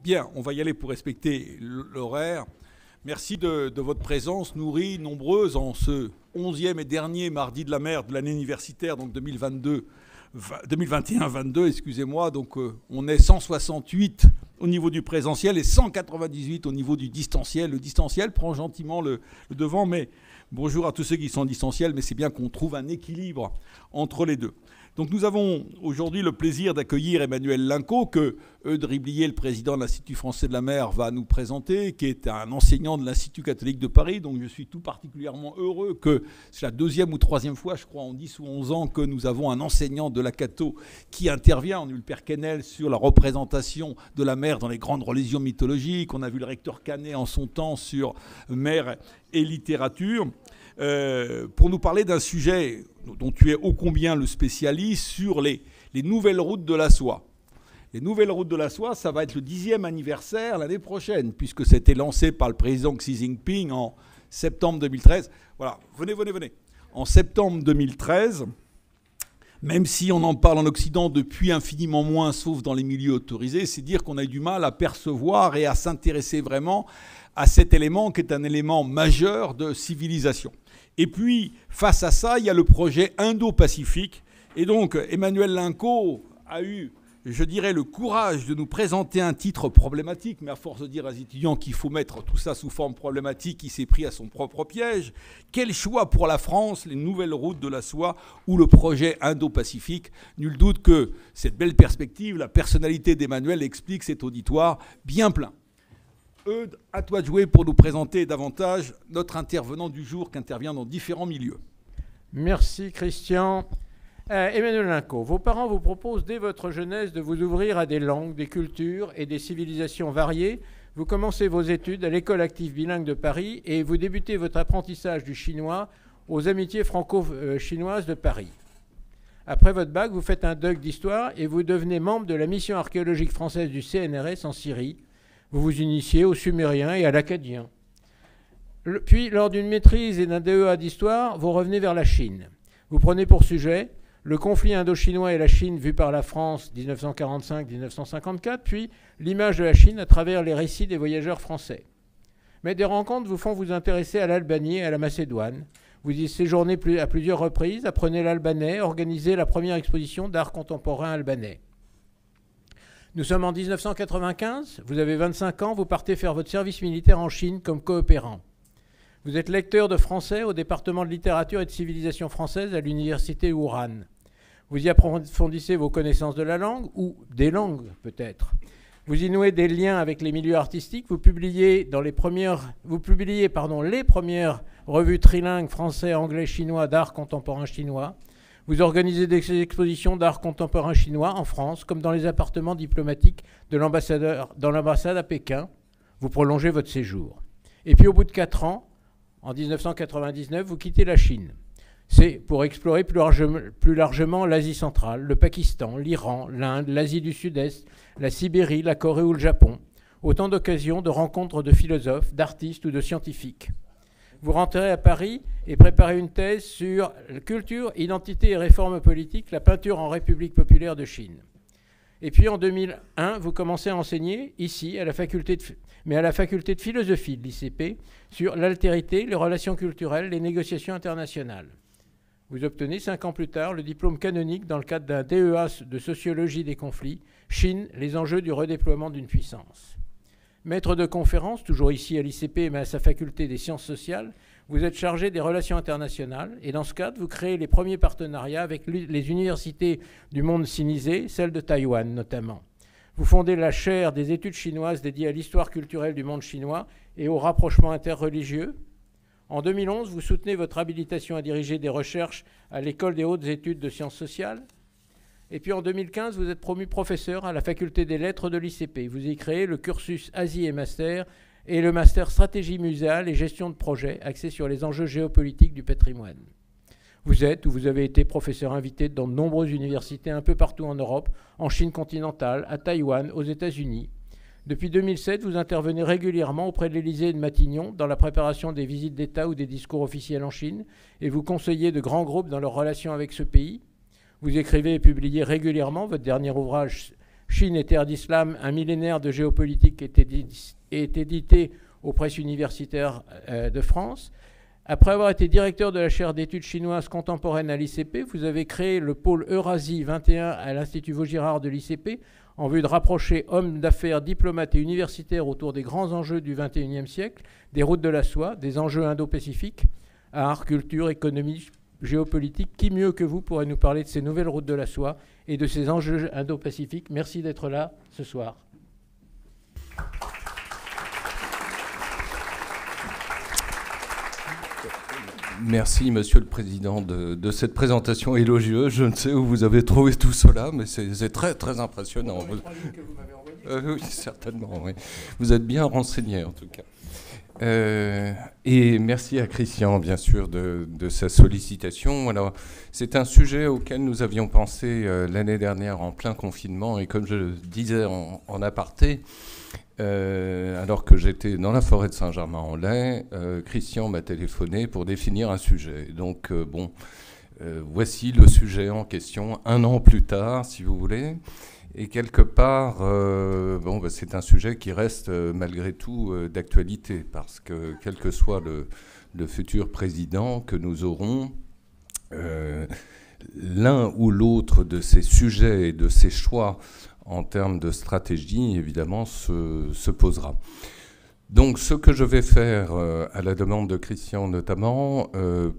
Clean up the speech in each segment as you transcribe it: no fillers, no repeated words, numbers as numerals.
Bien, on va y aller pour respecter l'horaire. Merci de votre présence nourrie, nombreuse, en ce 11e et dernier mardi de la mer de l'année universitaire, donc 2021-22, excusez-moi. Donc on est 168 au niveau du présentiel et 198 au niveau du distanciel. Le distanciel prend gentiment le devant, mais bonjour à tous ceux qui sont en distanciel, mais c'est bien qu'on trouve un équilibre entre les deux. Donc nous avons aujourd'hui le plaisir d'accueillir Emmanuel Lincaud, que Eudes Riblier, le président de l'Institut français de la mer, va nous présenter, qui est un enseignant de l'Institut catholique de Paris. Donc je suis tout particulièrement heureux que c'est la deuxième ou troisième fois, je crois, en 10 ou 11 ans, que nous avons un enseignant de la catho qui intervient. On a eu le père Quesnel sur la représentation de la mer dans les grandes religions mythologiques. On a vu le recteur Canet en son temps sur mer et littérature. Pour nous parler d'un sujet dont tu es ô combien le spécialiste, sur les nouvelles routes de la soie. Les nouvelles routes de la soie, ça va être le 10e anniversaire l'année prochaine, puisque c'était lancé par le président Xi Jinping en septembre 2013. Voilà, venez. En septembre 2013, même si on en parle en Occident depuis infiniment moins, sauf dans les milieux autorisés, c'est dire qu'on a eu du mal à percevoir et à s'intéresser vraiment à cet élément qui est un élément majeur de civilisation. Et puis, face à ça, il y a le projet Indo-Pacifique. Et donc, Emmanuel Lincaud a eu, je dirais, le courage de nous présenter un titre problématique, mais à force de dire aux étudiants qu'il faut mettre tout ça sous forme problématique, il s'est pris à son propre piège. Quel choix pour la France, les nouvelles routes de la soie ou le projet Indo-Pacifique? Nul doute que cette belle perspective, la personnalité d'Emmanuel explique cet auditoire bien plein. Eudes, à toi de jouer pour nous présenter davantage notre intervenant du jour qui intervient dans différents milieux. Merci Christian. Emmanuel Lincaud, vos parents vous proposent dès votre jeunesse de vous ouvrir à des langues, des cultures et des civilisations variées. Vous commencez vos études à l'école active bilingue de Paris et vous débutez votre apprentissage du chinois aux Amitiés franco-chinoises de Paris. Après votre bac, vous faites un DUG d'histoire et vous devenez membre de la mission archéologique française du CNRS en Syrie. Vous vous initiez au sumérien et à l'akkadien. Puis, lors d'une maîtrise et d'un DEA d'histoire, vous revenez vers la Chine. Vous prenez pour sujet le conflit indo-chinois et la Chine vu par la France 1945-1954, puis l'image de la Chine à travers les récits des voyageurs français. Mais des rencontres vous font vous intéresser à l'Albanie et à la Macédoine. Vous y séjournez à plusieurs reprises, apprenez l'albanais, organisez la première exposition d'art contemporain albanais. Nous sommes en 1995, vous avez 25 ans, vous partez faire votre service militaire en Chine comme coopérant. Vous êtes lecteur de français au département de littérature et de civilisation française à l'université Ouran. Vous y approfondissez vos connaissances de la langue, ou des langues peut-être. Vous y nouez des liens avec les milieux artistiques, vous publiez les premières revues trilingues français, anglais, chinois d'art contemporain chinois. Vous organisez des expositions d'art contemporain chinois en France, comme dans les appartements diplomatiques de l'ambassade à Pékin. Vous prolongez votre séjour. Et puis au bout de 4 ans, en 1999, vous quittez la Chine. C'est pour explorer plus largement l'Asie centrale, le Pakistan, l'Iran, l'Inde, l'Asie du Sud-Est, la Sibérie, la Corée ou le Japon. Autant d'occasions de rencontres de philosophes, d'artistes ou de scientifiques. Vous rentrez à Paris et préparez une thèse sur culture, identité et réforme politique, la peinture en République populaire de Chine. Et puis en 2001, vous commencez à enseigner ici, à la faculté de philosophie de l'ICP, sur l'altérité, les relations culturelles, les négociations internationales. Vous obtenez 5 ans plus tard le diplôme canonique dans le cadre d'un DEA de sociologie des conflits, Chine, les enjeux du redéploiement d'une puissance. Maître de conférence, toujours ici à l'ICP, mais à sa faculté des sciences sociales, vous êtes chargé des relations internationales et dans ce cadre, vous créez les premiers partenariats avec les universités du monde sinisé, celle de Taïwan notamment. Vous fondez la chaire des études chinoises dédiée à l'histoire culturelle du monde chinois et au rapprochement interreligieux. En 2011, vous soutenez votre habilitation à diriger des recherches à l'École des hautes études de sciences sociales. Et puis en 2015, vous êtes promu professeur à la faculté des lettres de l'ICP. Vous y créez le cursus Asie et Master et le Master Stratégie muséale et gestion de projet axé sur les enjeux géopolitiques du patrimoine. Vous êtes ou vous avez été professeur invité dans de nombreuses universités un peu partout en Europe, en Chine continentale, à Taïwan, aux États-Unis. Depuis 2007, vous intervenez régulièrement auprès de l'Élysée et de Matignon dans la préparation des visites d'État ou des discours officiels en Chine et vous conseillez de grands groupes dans leurs relations avec ce pays. Vous écrivez et publiez régulièrement. Votre dernier ouvrage Chine et terre d'islam, un millénaire de géopolitique est édité aux presses universitaires de France. Après avoir été directeur de la chaire d'études chinoises contemporaines à l'ICP, vous avez créé le pôle Eurasie 21 à l'Institut Vaugirard de l'ICP en vue de rapprocher hommes d'affaires, diplomates et universitaires autour des grands enjeux du XXIe siècle, des routes de la soie, des enjeux indo-pacifiques, art, culture, économie, géopolitique. Qui mieux que vous pourrait nous parler de ces nouvelles routes de la soie et de ces enjeux indo-pacifiques? Merci d'être là ce soir. Merci, Monsieur le Président, de cette présentation élogieuse. Je ne sais où vous avez trouvé tout cela, mais c'est très, très impressionnant. Que vous m'avez envoyé. Oui, certainement. Oui. Vous êtes bien renseigné, en tout cas. Et merci à Christian, bien sûr, de sa sollicitation. Alors, c'est un sujet auquel nous avions pensé l'année dernière en plein confinement. Et comme je disais en aparté, alors que j'étais dans la forêt de Saint-Germain-en-Laye, Christian m'a téléphoné pour définir un sujet. Donc, voici le sujet en question, 1 an plus tard, si vous voulez. Et quelque part, c'est un sujet qui reste malgré tout d'actualité, parce que quel que soit le futur président que nous aurons, l'un ou l'autre de ces sujets et de ces choix en termes de stratégie, évidemment, se posera. Donc, ce que je vais faire, à la demande de Christian notamment,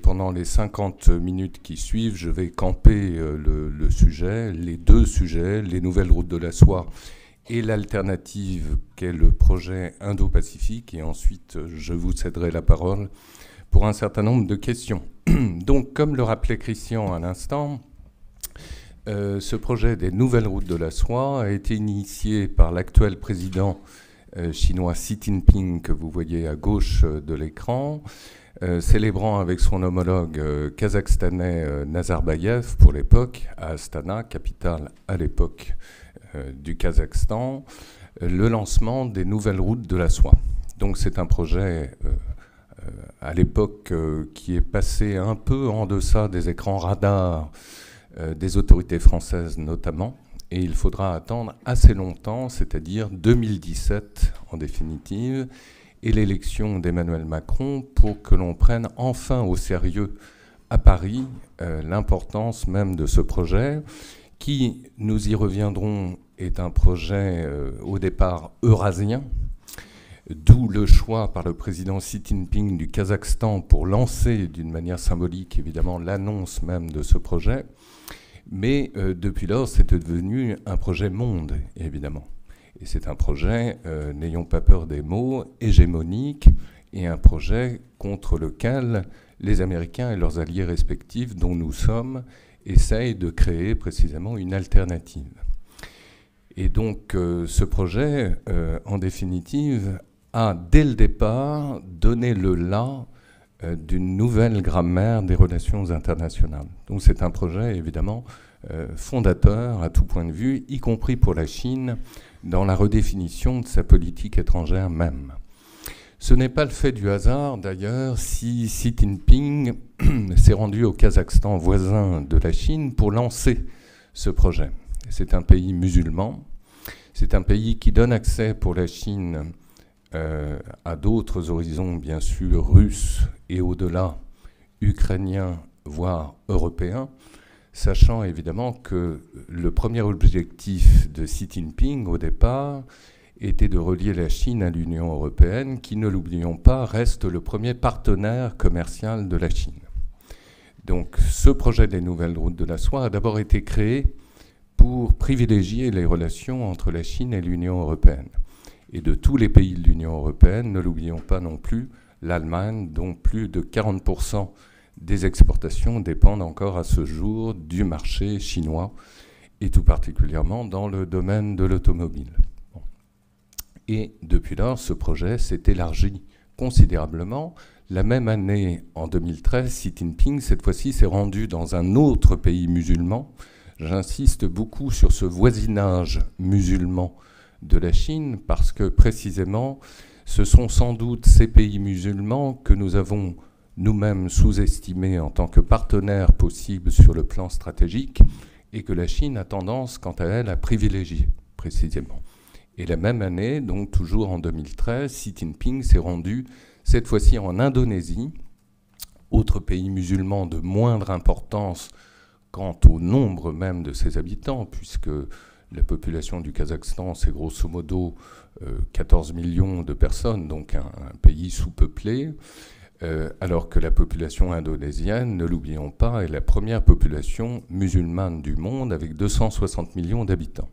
pendant les 50 minutes qui suivent, je vais camper le sujet, les 2 sujets, les nouvelles routes de la soie et l'alternative qu'est le projet Indo-Pacifique. Et ensuite, je vous céderai la parole pour un certain nombre de questions. Donc, comme le rappelait Christian à l'instant, ce projet des nouvelles routes de la soie a été initié par l'actuel président chinois Xi Jinping, que vous voyez à gauche de l'écran, célébrant avec son homologue kazakhstanais Nazarbayev pour l'époque, à Astana, capitale à l'époque du Kazakhstan, le lancement des nouvelles routes de la soie. Donc c'est un projet à l'époque qui est passé un peu en deçà des écrans radars des autorités françaises notamment, et il faudra attendre assez longtemps, c'est-à-dire 2017 en définitive, et l'élection d'Emmanuel Macron pour que l'on prenne enfin au sérieux à Paris l'importance même de ce projet, qui, nous y reviendrons, est un projet au départ eurasien, d'où le choix par le président Xi Jinping du Kazakhstan pour lancer d'une manière symbolique, évidemment, l'annonce même de ce projet. Mais depuis lors, c'est devenu un projet monde, évidemment. Et c'est un projet, n'ayons pas peur des mots, hégémonique, et un projet contre lequel les Américains et leurs alliés respectifs, dont nous sommes, essayent de créer précisément une alternative. Et donc, ce projet, en définitive, a, dès le départ, donné le là d'une nouvelle grammaire des relations internationales. Donc c'est un projet évidemment fondateur à tout point de vue, y compris pour la Chine, dans la redéfinition de sa politique étrangère même. Ce n'est pas le fait du hasard d'ailleurs si Xi Jinping s'est rendu au Kazakhstan voisin de la Chine pour lancer ce projet. C'est un pays musulman, c'est un pays qui donne accès pour la Chine à d'autres horizons, bien sûr, russes et au-delà, ukrainiens, voire européens, sachant évidemment que le premier objectif de Xi Jinping, au départ, était de relier la Chine à l'Union européenne, qui, ne l'oublions pas, reste le premier partenaire commercial de la Chine. Donc ce projet des nouvelles routes de la soie a d'abord été créé pour privilégier les relations entre la Chine et l'Union européenne. Et de tous les pays de l'Union européenne, ne l'oublions pas non plus, l'Allemagne, dont plus de 40% des exportations dépendent encore à ce jour du marché chinois, et tout particulièrement dans le domaine de l'automobile. Bon. Et depuis lors, ce projet s'est élargi considérablement. La même année, en 2013, Xi Jinping, cette fois-ci, s'est rendu dans un autre pays musulman. J'insiste beaucoup sur ce voisinage musulman de la Chine, parce que précisément, ce sont sans doute ces pays musulmans que nous avons nous-mêmes sous-estimés en tant que partenaires possibles sur le plan stratégique, et que la Chine a tendance, quant à elle, à privilégier. précisément. Et la même année, donc toujours en 2013, Xi Jinping s'est rendu, cette fois-ci en Indonésie, autre pays musulman de moindre importance quant au nombre même de ses habitants, puisque la population du Kazakhstan, c'est grosso modo 14 millions de personnes, donc un pays sous-peuplé, alors que la population indonésienne, ne l'oublions pas, est la première population musulmane du monde avec 260 millions d'habitants.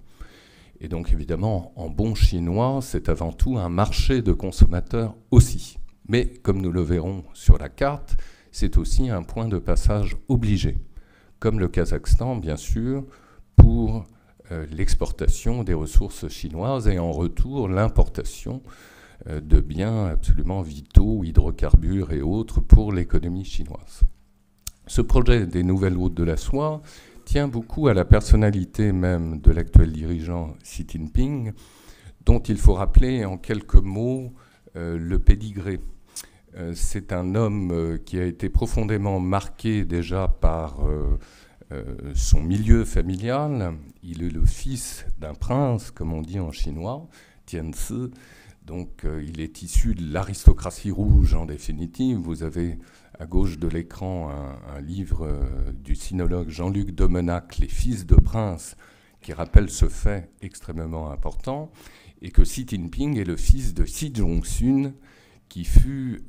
Et donc évidemment, en bon chinois, c'est avant tout un marché de consommateurs aussi. Mais comme nous le verrons sur la carte, c'est aussi un point de passage obligé, comme le Kazakhstan, bien sûr, pour l'exportation des ressources chinoises et en retour l'importation de biens absolument vitaux, hydrocarbures et autres pour l'économie chinoise. Ce projet des nouvelles routes de la soie tient beaucoup à la personnalité même de l'actuel dirigeant Xi Jinping, dont il faut rappeler en quelques mots le pédigré. C'est un homme qui a été profondément marqué déjà par son milieu familial. Il est le fils d'un prince, comme on dit en chinois, Tianzi. Donc il est issu de l'aristocratie rouge en définitive. Vous avez à gauche de l'écran un livre du sinologue Jean-Luc Domenac, Les fils de princes, qui rappelle ce fait extrêmement important, et que Xi Jinping est le fils de Xi Jong-sun, qui fut,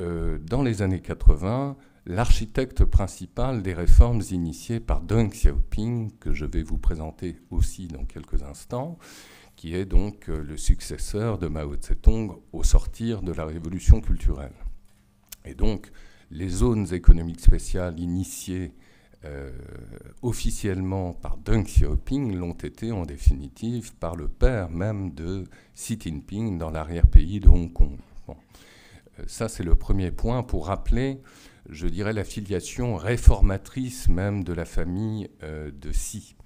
dans les années 80, l'architecte principal des réformes initiées par Deng Xiaoping, que je vais vous présenter aussi dans quelques instants, qui est donc le successeur de Mao Tse-tung au sortir de la révolution culturelle. Et donc, les zones économiques spéciales initiées officiellement par Deng Xiaoping l'ont été en définitive par le père même de Xi Jinping dans l'arrière-pays de Hong Kong. Bon. Ça, c'est le premier point pour rappeler, je dirais, la filiation réformatrice même de la famille de Xi.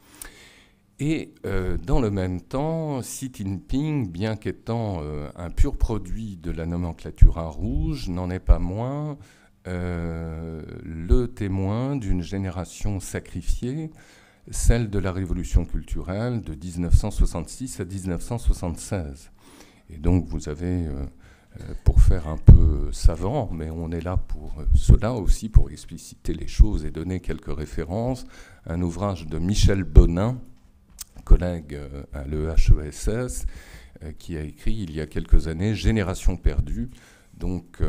Et dans le même temps, Xi Jinping, bien qu'étant un pur produit de la nomenclatura rouge, n'en est pas moins le témoin d'une génération sacrifiée, celle de la révolution culturelle de 1966 à 1976. Et donc vous avez, pour faire un peu savant, mais on est là pour cela aussi, pour expliciter les choses et donner quelques références, un ouvrage de Michel Bonin, collègue à l'EHESS, qui a écrit il y a quelques années « Génération perdue », donc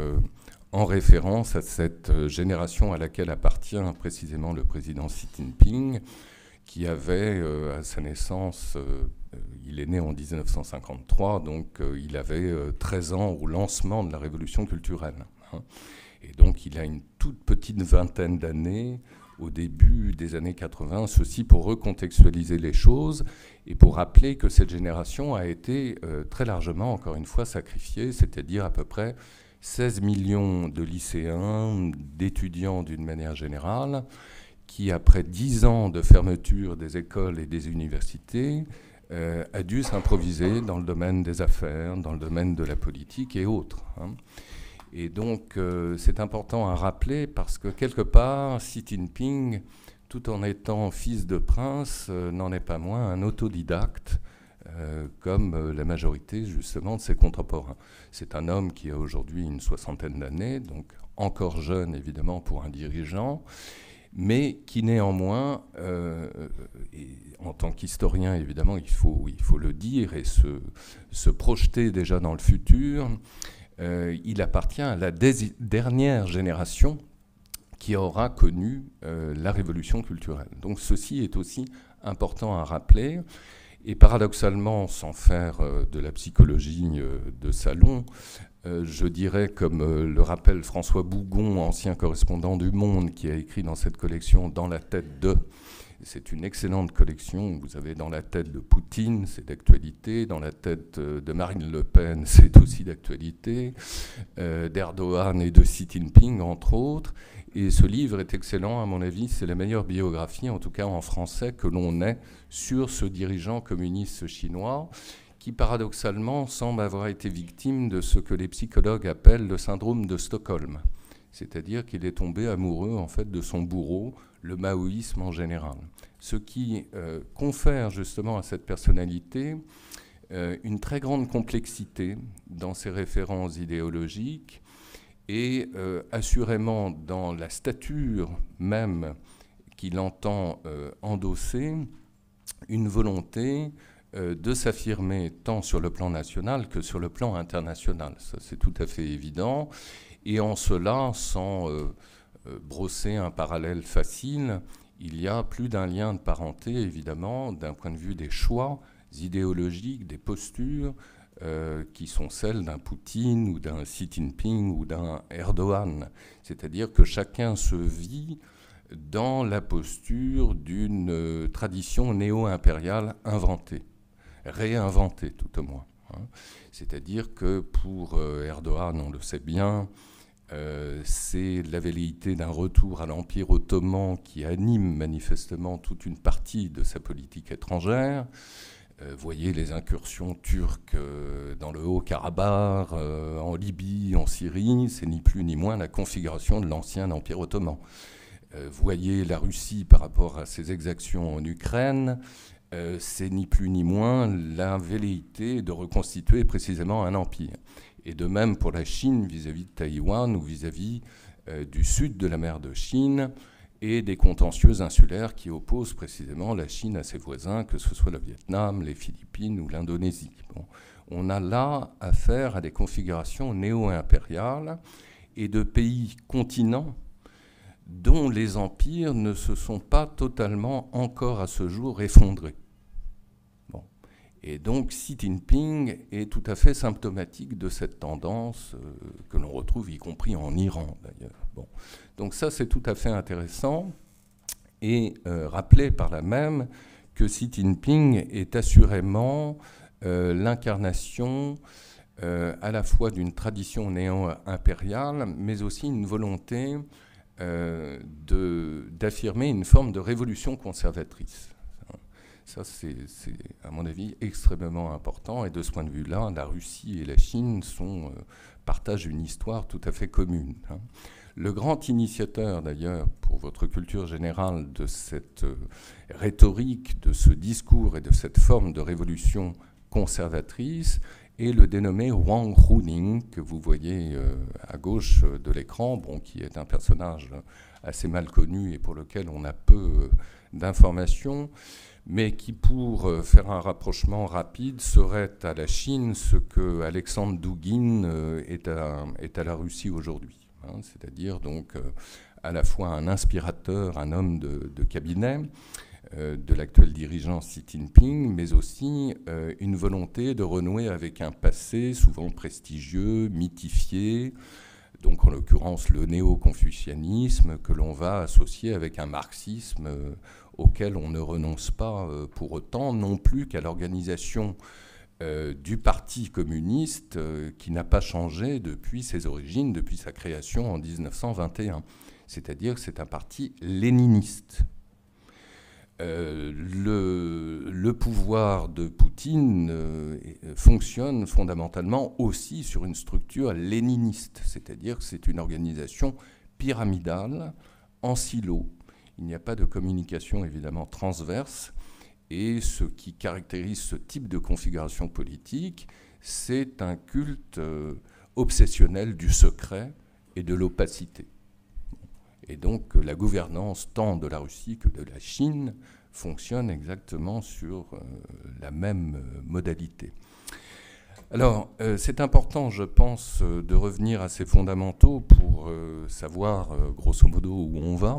en référence à cette génération à laquelle appartient précisément le président Xi Jinping, qui avait à sa naissance, il est né en 1953, donc il avait 13 ans au lancement de la révolution culturelle. Hein. Et donc il a une toute petite vingtaine d'années au début des années 80, ceci pour recontextualiser les choses et pour rappeler que cette génération a été très largement, encore une fois, sacrifiée, c'est-à-dire à peu près 16 millions de lycéens, d'étudiants d'une manière générale, qui, après 10 ans de fermeture des écoles et des universités, a dû s'improviser dans le domaine des affaires, dans le domaine de la politique et autres. Hein. Et donc, c'est important à rappeler parce que, quelque part, Xi Jinping, tout en étant fils de prince, n'en est pas moins un autodidacte, comme la majorité, justement, de ses contemporains. C'est un homme qui a aujourd'hui une soixantaine d'années, donc encore jeune, évidemment, pour un dirigeant, mais qui, néanmoins, et en tant qu'historien, évidemment, il faut le dire et se projeter déjà dans le futur, il appartient à la dernière génération qui aura connu la révolution culturelle. Donc ceci est aussi important à rappeler. Et paradoxalement, sans faire de la psychologie de salon, je dirais, comme le rappelle François Bougon, ancien correspondant du Monde, qui a écrit dans cette collection « Dans la tête de », c'est une excellente collection. Vous avez dans la tête de Poutine, c'est d'actualité. Dans la tête de Marine Le Pen, c'est aussi d'actualité. D'Erdogan et de Xi Jinping, entre autres. Et ce livre est excellent, à mon avis. C'est la meilleure biographie, en tout cas en français, que l'on ait sur ce dirigeant communiste chinois qui, paradoxalement, semble avoir été victime de ce que les psychologues appellent le syndrome de Stockholm. C'est-à-dire qu'il est tombé amoureux, en fait, de son bourreau, le maoïsme en général. Ce qui confère justement à cette personnalité une très grande complexité dans ses références idéologiques et assurément dans la stature même qu'il entend endosser, une volonté de s'affirmer tant sur le plan national que sur le plan international. Ça, c'est tout à fait évident. Et en cela, sans brosser un parallèle facile, il y a plus d'un lien de parenté, évidemment, d'un point de vue des choix idéologiques, des postures, qui sont celles d'un Poutine ou d'un Xi Jinping ou d'un Erdogan. C'est-à-dire que chacun se vit dans la posture d'une tradition néo-impériale inventée, réinventée tout au moins. C'est-à-dire que pour Erdogan, on le sait bien, c'est la velléité d'un retour à l'Empire ottoman qui anime manifestement toute une partie de sa politique étrangère. Voyez les incursions turques dans le Haut-Karabakh, en Libye, en Syrie, c'est ni plus ni moins la configuration de l'ancien Empire ottoman. Voyez la Russie par rapport à ses exactions en Ukraine, c'est ni plus ni moins la velléité de reconstituer précisément un empire. Et de même pour la Chine vis-à-vis de Taïwan ou vis-à-vis du sud de la mer de Chine et des contentieux insulaires qui opposent précisément la Chine à ses voisins, que ce soit le Vietnam, les Philippines ou l'Indonésie. Bon, on a là affaire à des configurations néo-impériales et de pays continents dont les empires ne se sont pas totalement encore à ce jour effondrés. Bon. Et donc Xi Jinping est tout à fait symptomatique de cette tendance que l'on retrouve y compris en Iran d'ailleurs. Bon. Donc ça c'est tout à fait intéressant et rappeler par là même que Xi Jinping est assurément l'incarnation à la fois d'une tradition néo-impériale mais aussi une volonté d'affirmer une forme de révolution conservatrice. Ça, c'est, à mon avis, extrêmement important. Et de ce point de vue-là, la Russie et la Chine partagent une histoire tout à fait commune. Le grand initiateur, d'ailleurs, pour votre culture générale, de cette rhétorique, de ce discours et de cette forme de révolution conservatrice, et le dénommé Wang Huning, que vous voyez à gauche de l'écran, bon, qui est un personnage assez mal connu et pour lequel on a peu d'informations, mais qui, pour faire un rapprochement rapide, serait à la Chine ce que Alexandre Douguin est à la Russie aujourd'hui. C'est-à-dire donc à la fois un inspirateur, un homme de cabinet, de l'actuel dirigeant Xi Jinping, mais aussi une volonté de renouer avec un passé souvent prestigieux, mythifié, donc en l'occurrence le néo-confucianisme, que l'on va associer avec un marxisme auquel on ne renonce pas pour autant, non plus qu'à l'organisation du Parti communiste qui n'a pas changé depuis ses origines, depuis sa création en 1921. C'est-à-dire que c'est un parti léniniste. Le pouvoir de Poutine fonctionne fondamentalement aussi sur une structure léniniste, c'est-à-dire que c'est une organisation pyramidale, en silo. Il n'y a pas de communication évidemment transverse, et ce qui caractérise ce type de configuration politique, c'est un culte obsessionnel du secret et de l'opacité. Et donc la gouvernance tant de la Russie que de la Chine fonctionne exactement sur la même modalité. Alors c'est important, je pense, de revenir à ces fondamentaux pour savoir grosso modo où on va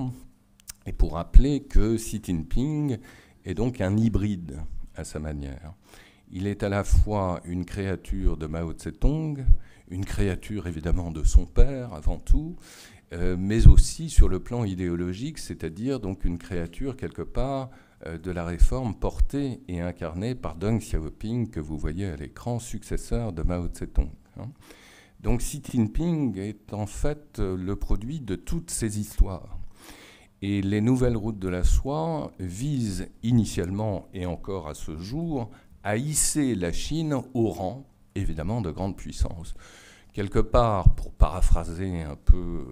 et pour rappeler que Xi Jinping est donc un hybride à sa manière. Il est à la fois une créature de Mao Tse-tung, une créature évidemment de son père avant tout, mais aussi sur le plan idéologique, c'est-à-dire donc une créature quelque part de la réforme portée et incarnée par Deng Xiaoping, que vous voyez à l'écran, successeur de Mao Tse-tung. Donc Xi Jinping est en fait le produit de toutes ces histoires. Et les nouvelles routes de la soie visent initialement, et encore à ce jour, à hisser la Chine au rang, évidemment, de grande puissance. Quelque part, pour paraphraser un peu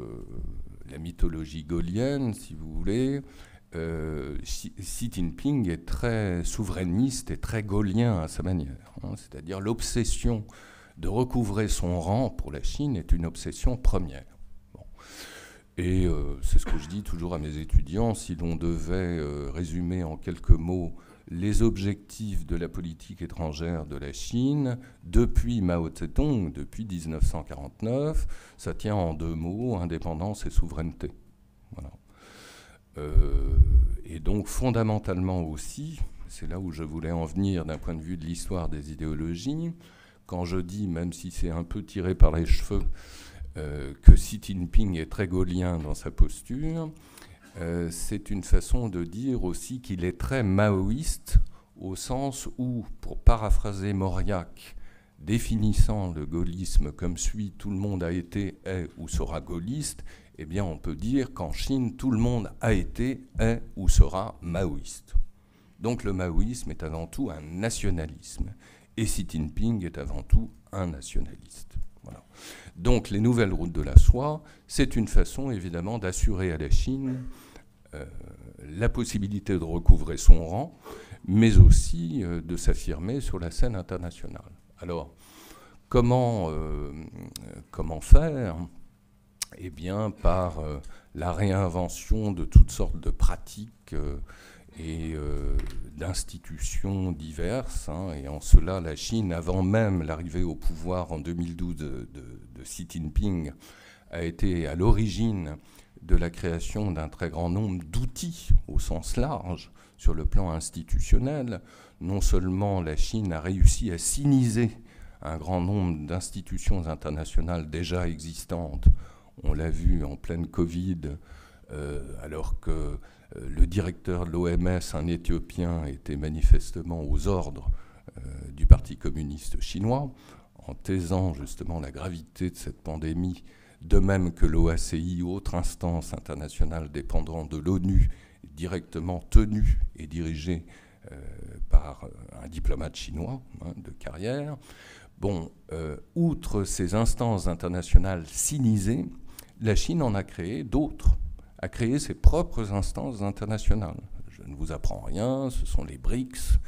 la mythologie gaulienne, si vous voulez, Xi Jinping est très souverainiste et très gaullien à sa manière. C'est-à-dire l'obsession de recouvrer son rang pour la Chine est une obsession première. Bon. Et c'est ce que je dis toujours à mes étudiants, si l'on devait résumer en quelques mots les objectifs de la politique étrangère de la Chine depuis Mao Tse-tung, depuis 1949, ça tient en 2 mots, indépendance et souveraineté. Voilà. Et donc fondamentalement aussi, c'est là où je voulais en venir d'un point de vue de l'histoire des idéologies, quand je dis, même si c'est un peu tiré par les cheveux, que Xi Jinping est très gaullien dans sa posture, c'est une façon de dire aussi qu'il est très maoïste, au sens où, pour paraphraser Mauriac, définissant le gaullisme comme suit « tout le monde a été, est ou sera gaulliste », eh bien on peut dire qu'en Chine, tout le monde a été, est ou sera maoïste. Donc le maoïsme est avant tout un nationalisme, et Xi Jinping est avant tout un nationaliste. Voilà. Donc les nouvelles routes de la soie, c'est une façon évidemment d'assurer à la Chine la possibilité de recouvrer son rang, mais aussi de s'affirmer sur la scène internationale. Alors, comment faire ? Eh bien, par la réinvention de toutes sortes de pratiques et d'institutions diverses. Et en cela, la Chine, avant même l'arrivée au pouvoir en 2012 de Xi Jinping, a été à l'origine de la création d'un très grand nombre d'outils au sens large sur le plan institutionnel. Non seulement la Chine a réussi à siniser un grand nombre d'institutions internationales déjà existantes, on l'a vu en pleine Covid, alors que le directeur de l'OMS, un Éthiopien, était manifestement aux ordres du Parti communiste chinois, en taisant justement la gravité de cette pandémie, de même que l'OACI, autre instance internationale dépendant de l'ONU, directement tenue et dirigée par un diplomate chinois de carrière. Bon, outre ces instances internationales sinisées, la Chine en a créé d'autres, a créé ses propres instances internationales. Je ne vous apprends rien, ce sont les BRICS,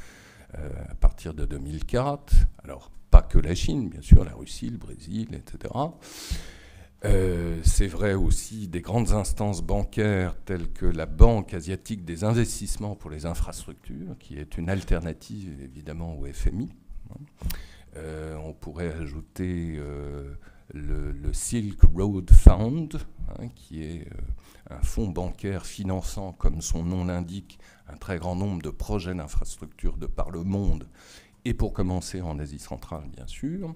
à partir de 2004. Alors, pas que la Chine, bien sûr, la Russie, le Brésil, etc. C'est vrai aussi des grandes instances bancaires telles que la Banque asiatique des investissements pour les infrastructures, qui est une alternative évidemment au FMI. On pourrait ajouter le Silk Road Fund, qui est un fonds bancaire finançant, comme son nom l'indique, un très grand nombre de projets d'infrastructures de par le monde, et pour commencer en Asie centrale, bien sûr.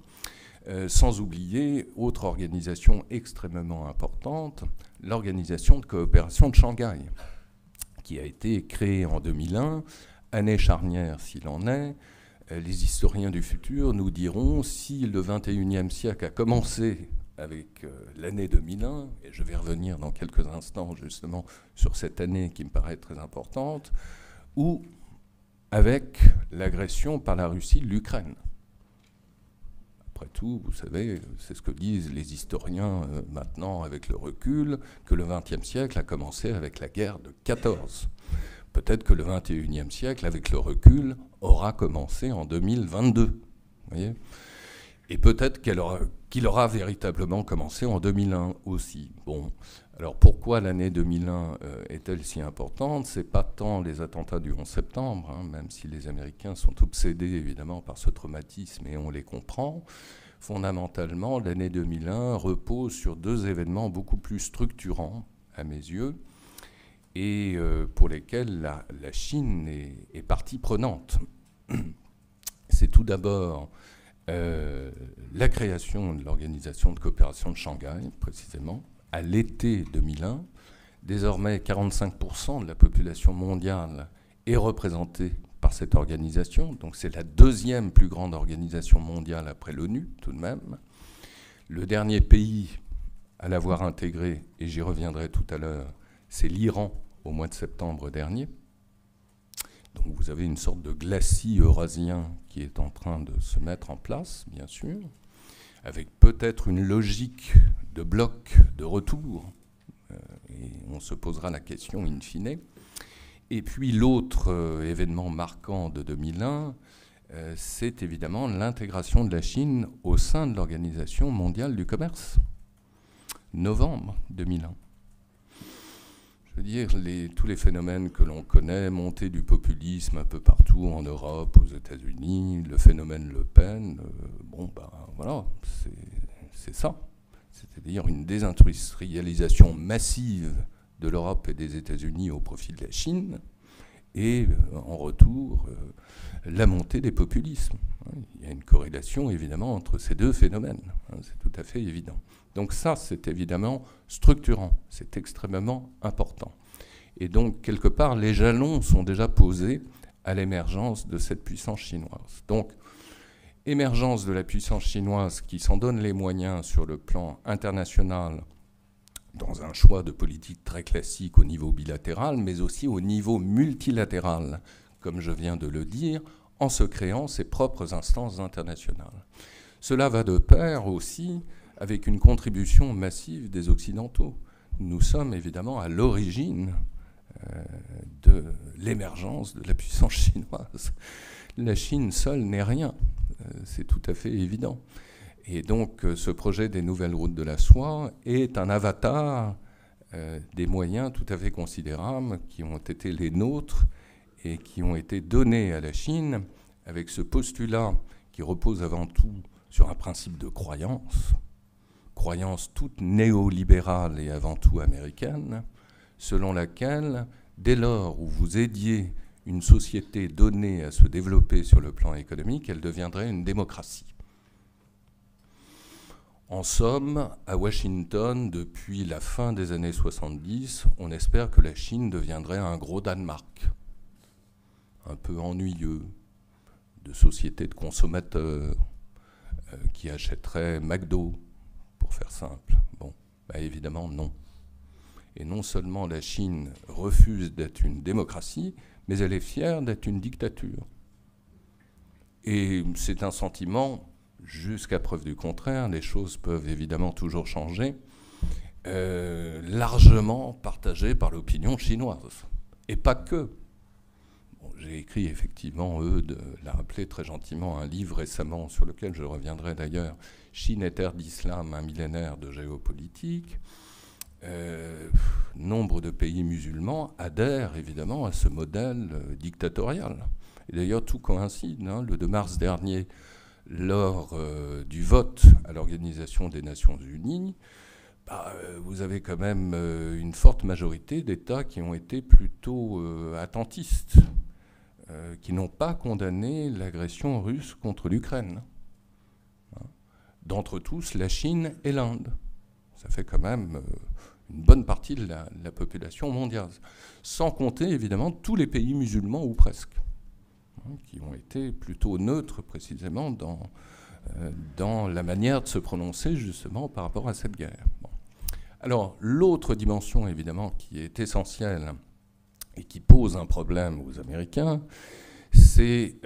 Sans oublier, autre organisation extrêmement importante, l'Organisation de coopération de Shanghai, qui a été créée en 2001, année charnière s'il en est. Les historiens du futur nous diront si le XXIe siècle a commencé avec l'année 2001, et je vais revenir dans quelques instants justement sur cette année qui me paraît très importante, ou avec l'agression par la Russie de l'Ukraine. Après tout, vous savez, c'est ce que disent les historiens maintenant avec le recul, que le XXe siècle a commencé avec la guerre de 14. Peut-être que le XXIe siècle, avec le recul, aura commencé en 2022. Vous voyez ? Et peut-être qu'il aura véritablement commencé en 2001 aussi. Bon, alors pourquoi l'année 2001 est-elle si importante ? C'est pas tant les attentats du 11 septembre, même si les Américains sont obsédés évidemment par ce traumatisme et on les comprend. Fondamentalement, l'année 2001 repose sur 2 événements beaucoup plus structurants, à mes yeux, et pour lesquels la Chine est partie prenante. C'est tout d'abord la création de l'Organisation de coopération de Shanghai, précisément, à l'été 2001. Désormais, 45% de la population mondiale est représentée par cette organisation. Donc c'est la 2e plus grande organisation mondiale après l'ONU, tout de même. Le dernier pays à l'avoir intégrée, et j'y reviendrai tout à l'heure, c'est l'Iran au mois de septembre dernier. Donc vous avez une sorte de glacis eurasien qui est en train de se mettre en place, bien sûr, avec peut-être une logique de bloc de retour, et on se posera la question in fine. Et puis l'autre événement marquant de 2001, c'est évidemment l'intégration de la Chine au sein de l'Organisation mondiale du commerce. Novembre 2001. Je veux dire, tous les phénomènes que l'on connaît, montée du populisme un peu partout en Europe, aux États-Unis, le phénomène Le Pen, voilà, c'est ça. C'est-à-dire une désindustrialisation massive de l'Europe et des États-Unis au profit de la Chine, et en retour, la montée des populismes. Il y a une corrélation évidemment entre ces deux phénomènes, c'est tout à fait évident. Donc ça, c'est évidemment structurant, c'est extrêmement important. Et donc, quelque part, les jalons sont déjà posés à l'émergence de cette puissance chinoise. Donc, émergence de la puissance chinoise qui s'en donne les moyens sur le plan international, dans un choix de politique très classique au niveau bilatéral, mais aussi au niveau multilatéral, comme je viens de le dire, en se créant ses propres instances internationales. Cela va de pair aussi avec une contribution massive des Occidentaux. Nous sommes évidemment à l'origine de l'émergence de la puissance chinoise. La Chine seule n'est rien, c'est tout à fait évident. Et donc ce projet des nouvelles routes de la soie est un avatar des moyens tout à fait considérables qui ont été les nôtres et qui ont été donnés à la Chine avec ce postulat qui repose avant tout sur un principe de croyance toute néolibérale et avant tout américaine, selon laquelle, dès lors où vous aidiez une société donnée à se développer sur le plan économique, elle deviendrait une démocratie. En somme, à Washington, depuis la fin des années 70, on espère que la Chine deviendrait un gros Danemark, un peu ennuyeux, de sociétés de consommateurs qui achèteraient McDo, pour faire simple. Bon, évidemment, non. Et non seulement la Chine refuse d'être une démocratie, mais elle est fière d'être une dictature. Et c'est un sentiment, jusqu'à preuve du contraire, les choses peuvent évidemment toujours changer, largement partagé par l'opinion chinoise. Et pas que. Bon, j'ai écrit effectivement, l'a rappelé très gentiment, un livre récemment sur lequel je reviendrai d'ailleurs, Chine et terre d'islam, un millénaire de géopolitique. Nombre de pays musulmans adhèrent évidemment à ce modèle dictatorial. Et d'ailleurs, tout coïncide. Le 2 mars dernier, lors du vote à l'Organisation des Nations Unies, vous avez quand même une forte majorité d'États qui ont été plutôt attentistes, qui n'ont pas condamné l'agression russe contre l'Ukraine. D'entre tous, la Chine et l'Inde. Ça fait quand même une bonne partie de la population mondiale. Sans compter, évidemment, tous les pays musulmans, ou presque, qui ont été plutôt neutres, précisément, dans la manière de se prononcer, justement, par rapport à cette guerre. Bon. Alors, l'autre dimension, évidemment, qui est essentielle et qui pose un problème aux Américains, et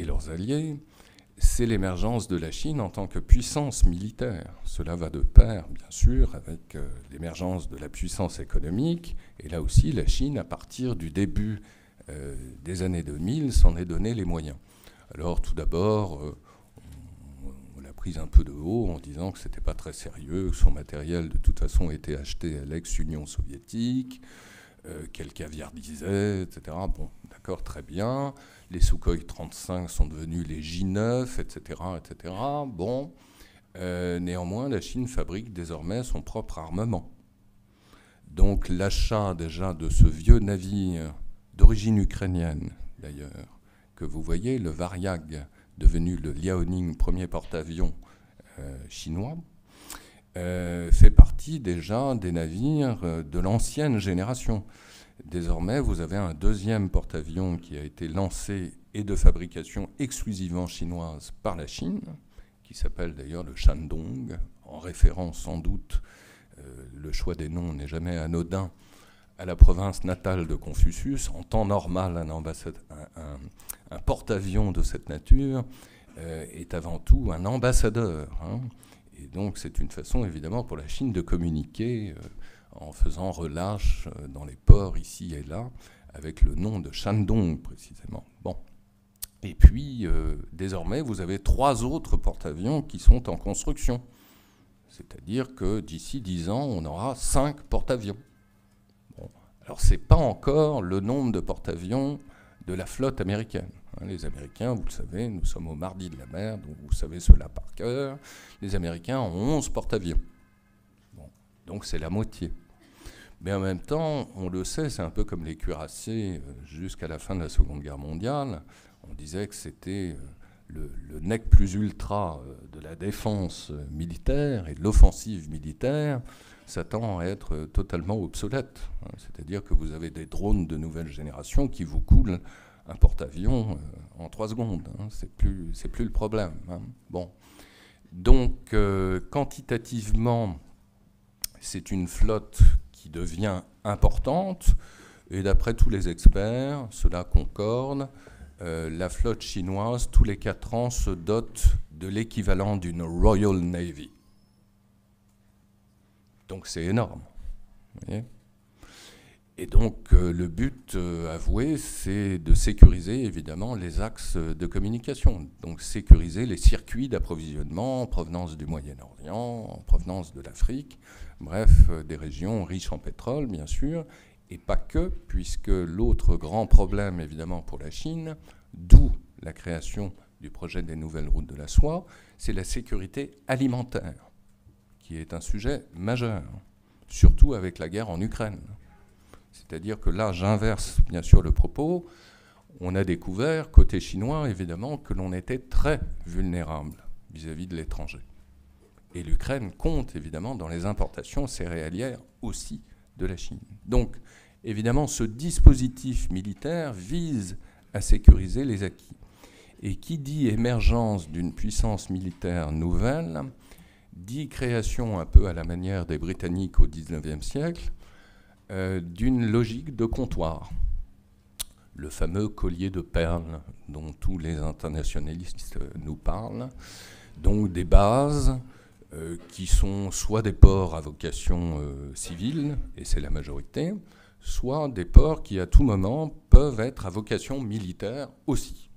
leurs alliés, c'est l'émergence de la Chine en tant que puissance militaire. Cela va de pair, bien sûr, avec l'émergence de la puissance économique. Et là aussi, la Chine, à partir du début des années 2000, s'en est donné les moyens. Alors, tout d'abord, on l'a prise un peu de haut en disant que ce n'était pas très sérieux, que son matériel, de toute façon, était acheté à l'ex-Union soviétique, qu'elle caviardisait, etc. Bon, d'accord, très bien. Les Sukhoi 35 sont devenus les J-9, etc., etc. Bon, néanmoins, la Chine fabrique désormais son propre armement. Donc l'achat déjà de ce vieux navire d'origine ukrainienne, d'ailleurs, que vous voyez, le Varyag, devenu le Liaoning, premier porte-avions chinois, fait partie déjà des navires de l'ancienne génération. Désormais, vous avez un deuxième porte-avions qui a été lancé et de fabrication exclusivement chinoise par la Chine, qui s'appelle d'ailleurs le Shandong, en référence sans doute, le choix des noms n'est jamais anodin, à la province natale de Confucius. En temps normal, un porte-avions de cette nature est avant tout un ambassadeur. Et donc c'est une façon évidemment pour la Chine de communiquer en faisant relâche dans les ports ici et là avec le nom de Shandong précisément. Bon. Et puis, désormais, vous avez 3 autres porte-avions qui sont en construction. C'est-à-dire que d'ici 10 ans, on aura 5 porte-avions. Bon. Alors, ce n'est pas encore le nombre de porte-avions de la flotte américaine. Les Américains, vous le savez, nous sommes au mardi de la mer, donc vous savez cela par cœur. Les Américains ont 11 porte-avions. Bon. Donc, c'est la moitié. Mais en même temps, on le sait, c'est un peu comme les cuirassés jusqu'à la fin de la Seconde Guerre mondiale. On disait que c'était le nec plus ultra de la défense militaire et de l'offensive militaire. Ça tend à être totalement obsolète. C'est-à-dire que vous avez des drones de nouvelle génération qui vous coulent un porte-avions en 3 secondes. C'est plus le problème. Bon. Donc, quantitativement, c'est une flotte qui devient importante. Et d'après tous les experts, cela concorde. La flotte chinoise, tous les 4 ans, se dote de l'équivalent d'une Royal Navy. Donc c'est énorme. Vous voyez ? Et donc le but avoué, c'est de sécuriser évidemment les axes de communication. Donc sécuriser les circuits d'approvisionnement en provenance du Moyen-Orient, en provenance de l'Afrique, bref, des régions riches en pétrole, bien sûr. Et pas que, puisque l'autre grand problème, évidemment, pour la Chine, d'où la création du projet des nouvelles routes de la soie, c'est la sécurité alimentaire, qui est un sujet majeur, surtout avec la guerre en Ukraine. C'est-à-dire que là, j'inverse bien sûr le propos. On a découvert, côté chinois, évidemment, que l'on était très vulnérable vis-à-vis de l'étranger. Et l'Ukraine compte, évidemment, dans les importations céréalières aussi de la Chine. Donc, évidemment, ce dispositif militaire vise à sécuriser les acquis. Et qui dit émergence d'une puissance militaire nouvelle, dit création un peu à la manière des Britanniques au XIXe siècle, d'une logique de comptoir. Le fameux collier de perles dont tous les internationalistes nous parlent, donc des bases qui sont soit des ports à vocation civile, et c'est la majorité, soit des ports qui à tout moment peuvent être à vocation militaire aussi.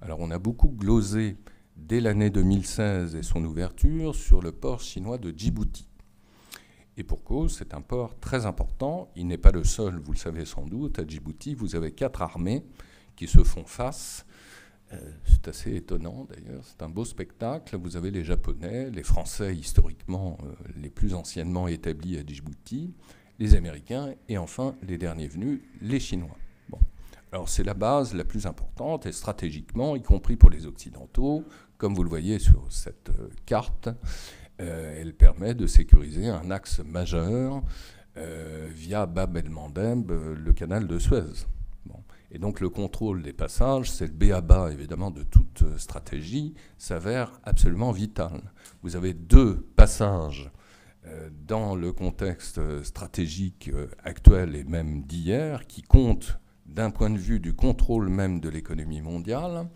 Alors on a beaucoup glosé dès l'année 2016 et son ouverture sur le port chinois de Djibouti. Et pour cause, c'est un port très important. Il n'est pas le seul, vous le savez sans doute. À Djibouti, vous avez 4 armées qui se font face. C'est assez étonnant d'ailleurs, c'est un beau spectacle. Vous avez les Japonais, les Français historiquement les plus anciennement établis à Djibouti, les Américains et enfin les derniers venus, les Chinois. Bon. Alors c'est la base la plus importante et stratégiquement, y compris pour les Occidentaux, comme vous le voyez sur cette carte, elle permet de sécuriser un axe majeur via Bab el-Mandeb, le canal de Suez. Bon. Et donc le contrôle des passages, c'est le b.a.-ba évidemment de toute stratégie, s'avère absolument vital. Vous avez 2 passages dans le contexte stratégique actuel et même d'hier qui comptent d'un point de vue du contrôle même de l'économie mondiale.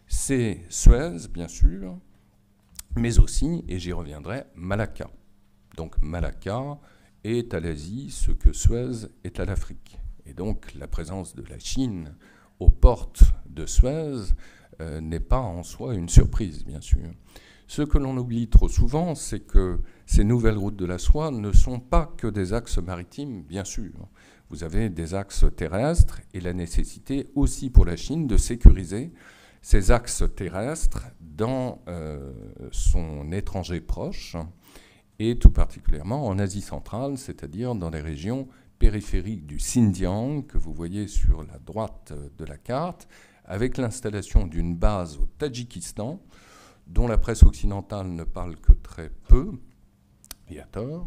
C'est Suez, bien sûr, mais aussi, et j'y reviendrai, Malacca. Donc Malacca est à l'Asie ce que Suez est à l'Afrique. Et donc la présence de la Chine aux portes de Suez n'est pas en soi une surprise, bien sûr. Ce que l'on oublie trop souvent, c'est que ces nouvelles routes de la soie ne sont pas que des axes maritimes, bien sûr. Vous avez des axes terrestres et la nécessité aussi pour la Chine de sécuriser ces axes terrestres dans son étranger proche et tout particulièrement en Asie centrale, c'est-à-dire dans les régions périphériques du Xinjiang que vous voyez sur la droite de la carte, avec l'installation d'une base au Tadjikistan, dont la presse occidentale ne parle que très peu, et à tort.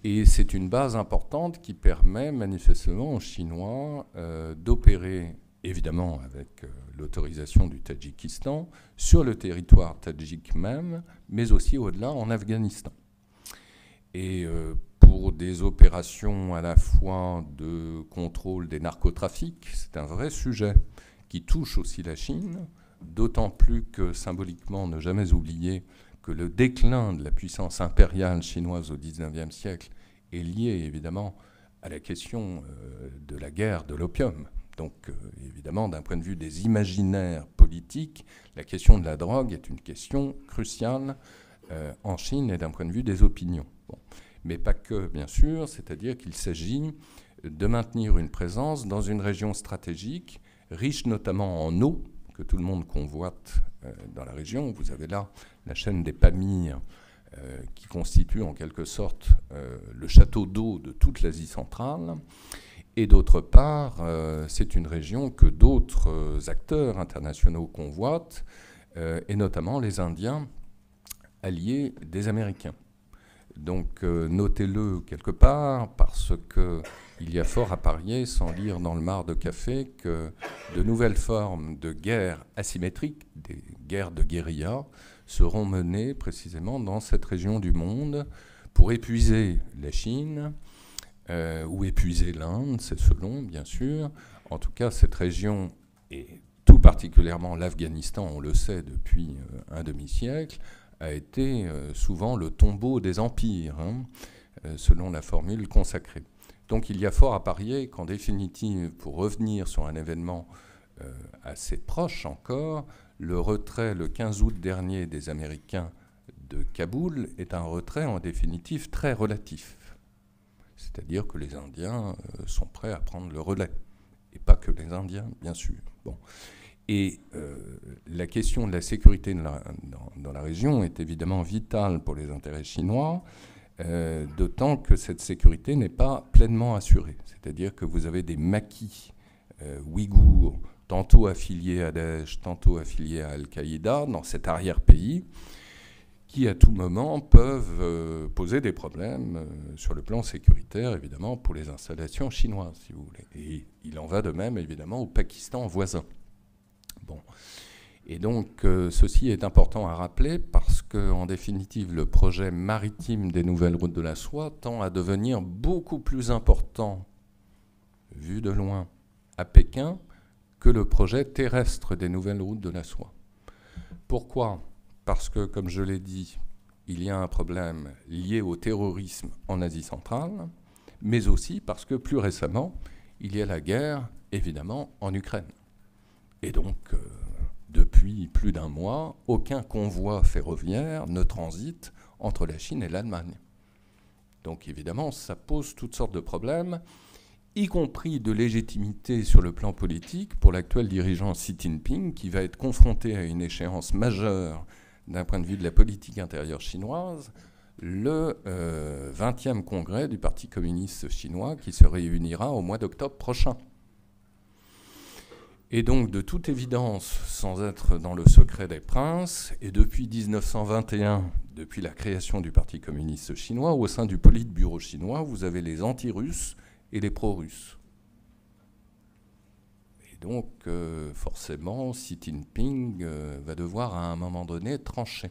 Et c'est une base importante qui permet manifestement aux Chinois d'opérer, évidemment avec l'autorisation du Tadjikistan, sur le territoire tadjik même, mais aussi au-delà en Afghanistan. Et pour des opérations à la fois de contrôle des narcotrafics, c'est un vrai sujet qui touche aussi la Chine, d'autant plus que symboliquement, ne jamais oublier que le déclin de la puissance impériale chinoise au XIXe siècle est lié évidemment à la question de la guerre de l'opium. Donc, évidemment, d'un point de vue des imaginaires politiques, la question de la drogue est une question cruciale en Chine et d'un point de vue des opinions. Bon. Mais pas que, bien sûr, c'est-à-dire qu'il s'agit de maintenir une présence dans une région stratégique, riche notamment en eau, que tout le monde convoite dans la région. Vous avez là la chaîne des Pamires, qui constitue en quelque sorte le château d'eau de toute l'Asie centrale. Et d'autre part, c'est une région que d'autres acteurs internationaux convoitent, et notamment les Indiens, alliés des Américains. Donc notez-le quelque part, parce qu'il y a fort à parier, sans lire dans le marc de café, que de nouvelles formes de guerres asymétriques, des guerres de guérilla, seront menées précisément dans cette région du monde pour épuiser la Chine ou épuiser l'Inde, c'est selon, bien sûr. En tout cas, cette région, et tout particulièrement l'Afghanistan, on le sait depuis un demi-siècle, a été souvent le tombeau des empires, selon la formule consacrée. Donc il y a fort à parier qu'en définitive, pour revenir sur un événement assez proche encore, le retrait le 15 août dernier des Américains de Kaboul est un retrait en définitive très relatif. C'est-à-dire que les Indiens sont prêts à prendre le relais. Et pas que les Indiens, bien sûr. Bon. Et la question de la sécurité dans la région est évidemment vitale pour les intérêts chinois, d'autant que cette sécurité n'est pas pleinement assurée. C'est-à-dire que vous avez des maquis ouïghours, tantôt affiliés à Daesh, tantôt affiliés à Al-Qaïda, dans cet arrière-pays, qui à tout moment peuvent poser des problèmes sur le plan sécuritaire, évidemment, pour les installations chinoises, si vous voulez. Et il en va de même, évidemment, au Pakistan voisin. Bon. Et donc, ceci est important à rappeler parce qu'en définitive, le projet maritime des nouvelles routes de la soie tend à devenir beaucoup plus important, vu de loin, à Pékin, que le projet terrestre des nouvelles routes de la soie. Pourquoi ? Parce que, comme je l'ai dit, il y a un problème lié au terrorisme en Asie centrale, mais aussi parce que, plus récemment, il y a la guerre, évidemment, en Ukraine. Et donc, depuis plus d'un mois, aucun convoi ferroviaire ne transite entre la Chine et l'Allemagne. Donc, évidemment, ça pose toutes sortes de problèmes, y compris de légitimité sur le plan politique pour l'actuel dirigeant Xi Jinping, qui va être confronté à une échéance majeure d'un point de vue de la politique intérieure chinoise, le 20e congrès du Parti communiste chinois qui se réunira au mois d'octobre prochain. Et donc, de toute évidence, sans être dans le secret des princes, et depuis 1921, depuis la création du Parti communiste chinois, au sein du Politburo chinois, vous avez les anti-russes et les pro-russes. Et donc, forcément, Xi Jinping va devoir à un moment donné trancher.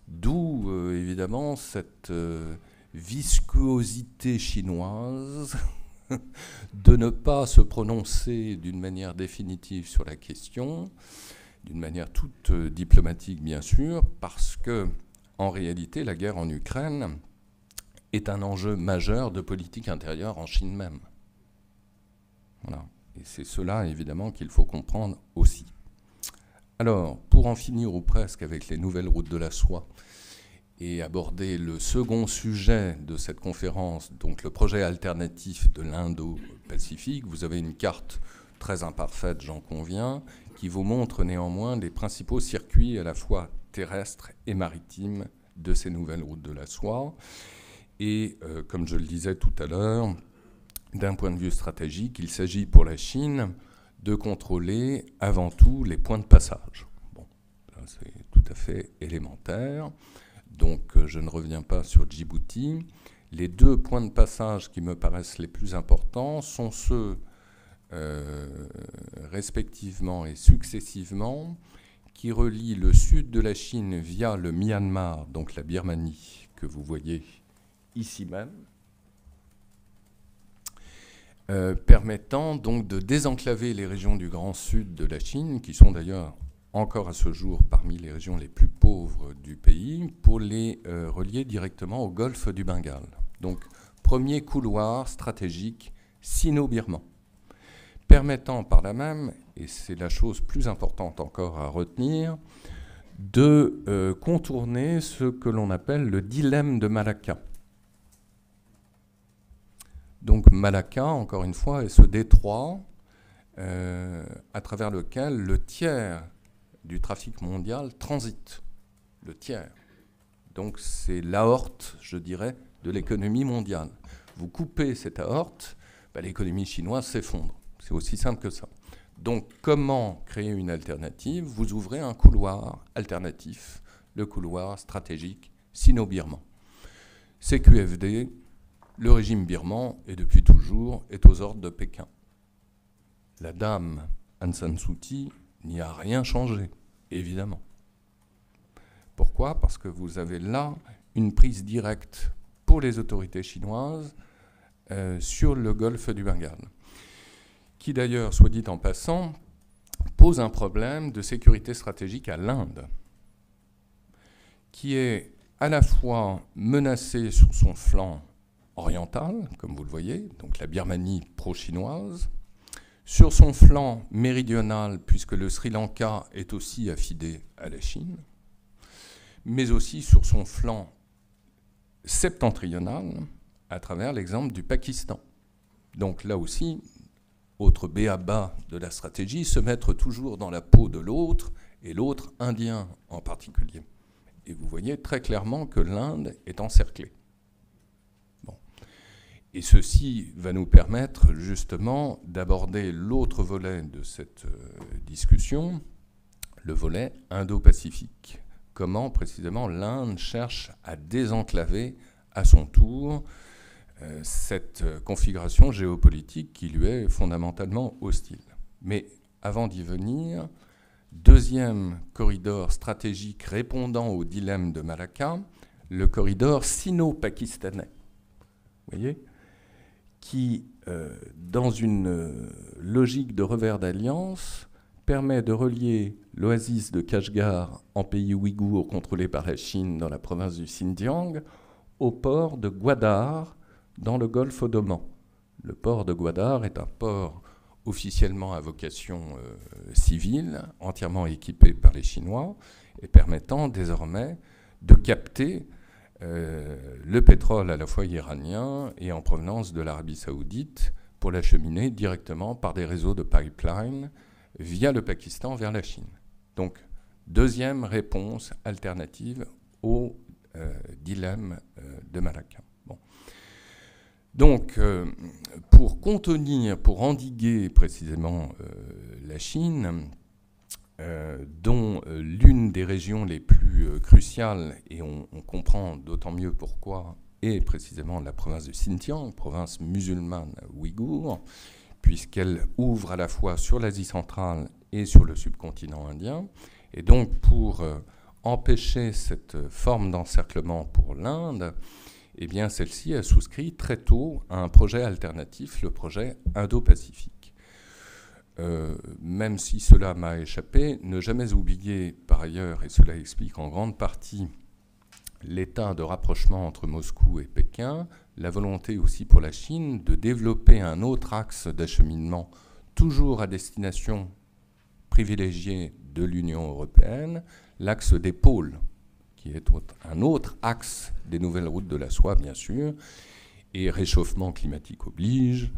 D'où, évidemment, cette viscosité chinoise de ne pas se prononcer d'une manière définitive sur la question, d'une manière toute diplomatique, bien sûr, parce que, en réalité, la guerre en Ukraine est un enjeu majeur de politique intérieure en Chine même. Voilà. Et c'est cela, évidemment, qu'il faut comprendre aussi. Alors, pour en finir ou presque avec les nouvelles routes de la soie et aborder le second sujet de cette conférence, donc le projet alternatif de l'Indo-Pacifique, vous avez une carte très imparfaite, j'en conviens, qui vous montre néanmoins les principaux circuits à la fois terrestres et maritimes de ces nouvelles routes de la soie. Et comme je le disais tout à l'heure, d'un point de vue stratégique, il s'agit pour la Chine de contrôler avant tout les points de passage. Bon, là c'est tout à fait élémentaire, donc je ne reviens pas sur Djibouti. Les deux points de passage qui me paraissent les plus importants sont ceux, respectivement et successivement, qui relient le sud de la Chine via le Myanmar, donc la Birmanie, que vous voyez ici même, permettant donc de désenclaver les régions du Grand Sud de la Chine, qui sont d'ailleurs encore à ce jour parmi les régions les plus pauvres du pays, pour les relier directement au golfe du Bengale. Donc premier couloir stratégique sino-birman, permettant par là même, et c'est la chose plus importante encore à retenir, de contourner ce que l'on appelle le dilemme de Malacca. Donc Malacca, encore une fois, est ce détroit à travers lequel le tiers du trafic mondial transite. Le tiers. Donc c'est l'aorte, je dirais, de l'économie mondiale. Vous coupez cette aorte, l'économie chinoise s'effondre. C'est aussi simple que ça. Donc comment créer une alternative? Vous ouvrez un couloir alternatif, le couloir stratégique sino-birman. CQFD, le régime birman, et depuis toujours, est aux ordres de Pékin. La dame Aung San Suu Kyi n'y a rien changé, évidemment. Pourquoi? Parce que vous avez là une prise directe pour les autorités chinoises sur le golfe du Bengale, qui d'ailleurs, soit dit en passant, pose un problème de sécurité stratégique à l'Inde, qui est à la fois menacée sur son flanc oriental, comme vous le voyez, donc la Birmanie pro-chinoise, sur son flanc méridional, puisque le Sri Lanka est aussi affidé à la Chine, mais aussi sur son flanc septentrional, à travers l'exemple du Pakistan. Donc là aussi, autre b.a.-ba de la stratégie, se mettre toujours dans la peau de l'autre, et l'autre indien en particulier. Et vous voyez très clairement que l'Inde est encerclée. Bon. Et ceci va nous permettre justement d'aborder l'autre volet de cette discussion, le volet indo-pacifique. Comment précisément l'Inde cherche à désenclaver à son tour cette configuration géopolitique qui lui est fondamentalement hostile. Mais avant d'y venir, deuxième corridor stratégique répondant au dilemme de Malacca, le corridor sino-pakistanais. Vous voyez, qui, dans une logique de revers d'alliance, permet de relier l'oasis de Kashgar en pays ouïghour contrôlé par la Chine dans la province du Xinjiang au port de Gwadar dans le golfe d'Oman. Le port de Gwadar est un port officiellement à vocation civile, entièrement équipé par les Chinois et permettant désormais de capter le pétrole à la fois iranien et en provenance de l'Arabie saoudite pour l'acheminer directement par des réseaux de pipeline via le Pakistan vers la Chine. Donc, deuxième réponse alternative au dilemme de Malacca. Bon. Donc, pour contenir, pour endiguer précisément la Chine, dont l'une des régions les plus cruciales, et on comprend d'autant mieux pourquoi, est précisément la province de Xinjiang, province musulmane ouïghour, puisqu'elle ouvre à la fois sur l'Asie centrale et sur le subcontinent indien. Et donc, pour empêcher cette forme d'encerclement pour l'Inde, eh bien, celle-ci a souscrit très tôt à un projet alternatif, le projet Indo-Pacifique. Même si cela m'a échappé, ne jamais oublier par ailleurs, et cela explique en grande partie l'état de rapprochement entre Moscou et Pékin, la volonté aussi pour la Chine de développer un autre axe d'acheminement, toujours à destination privilégiée de l'Union européenne, l'axe des pôles, qui est un autre axe des nouvelles routes de la soie, bien sûr, et réchauffement climatique oblige,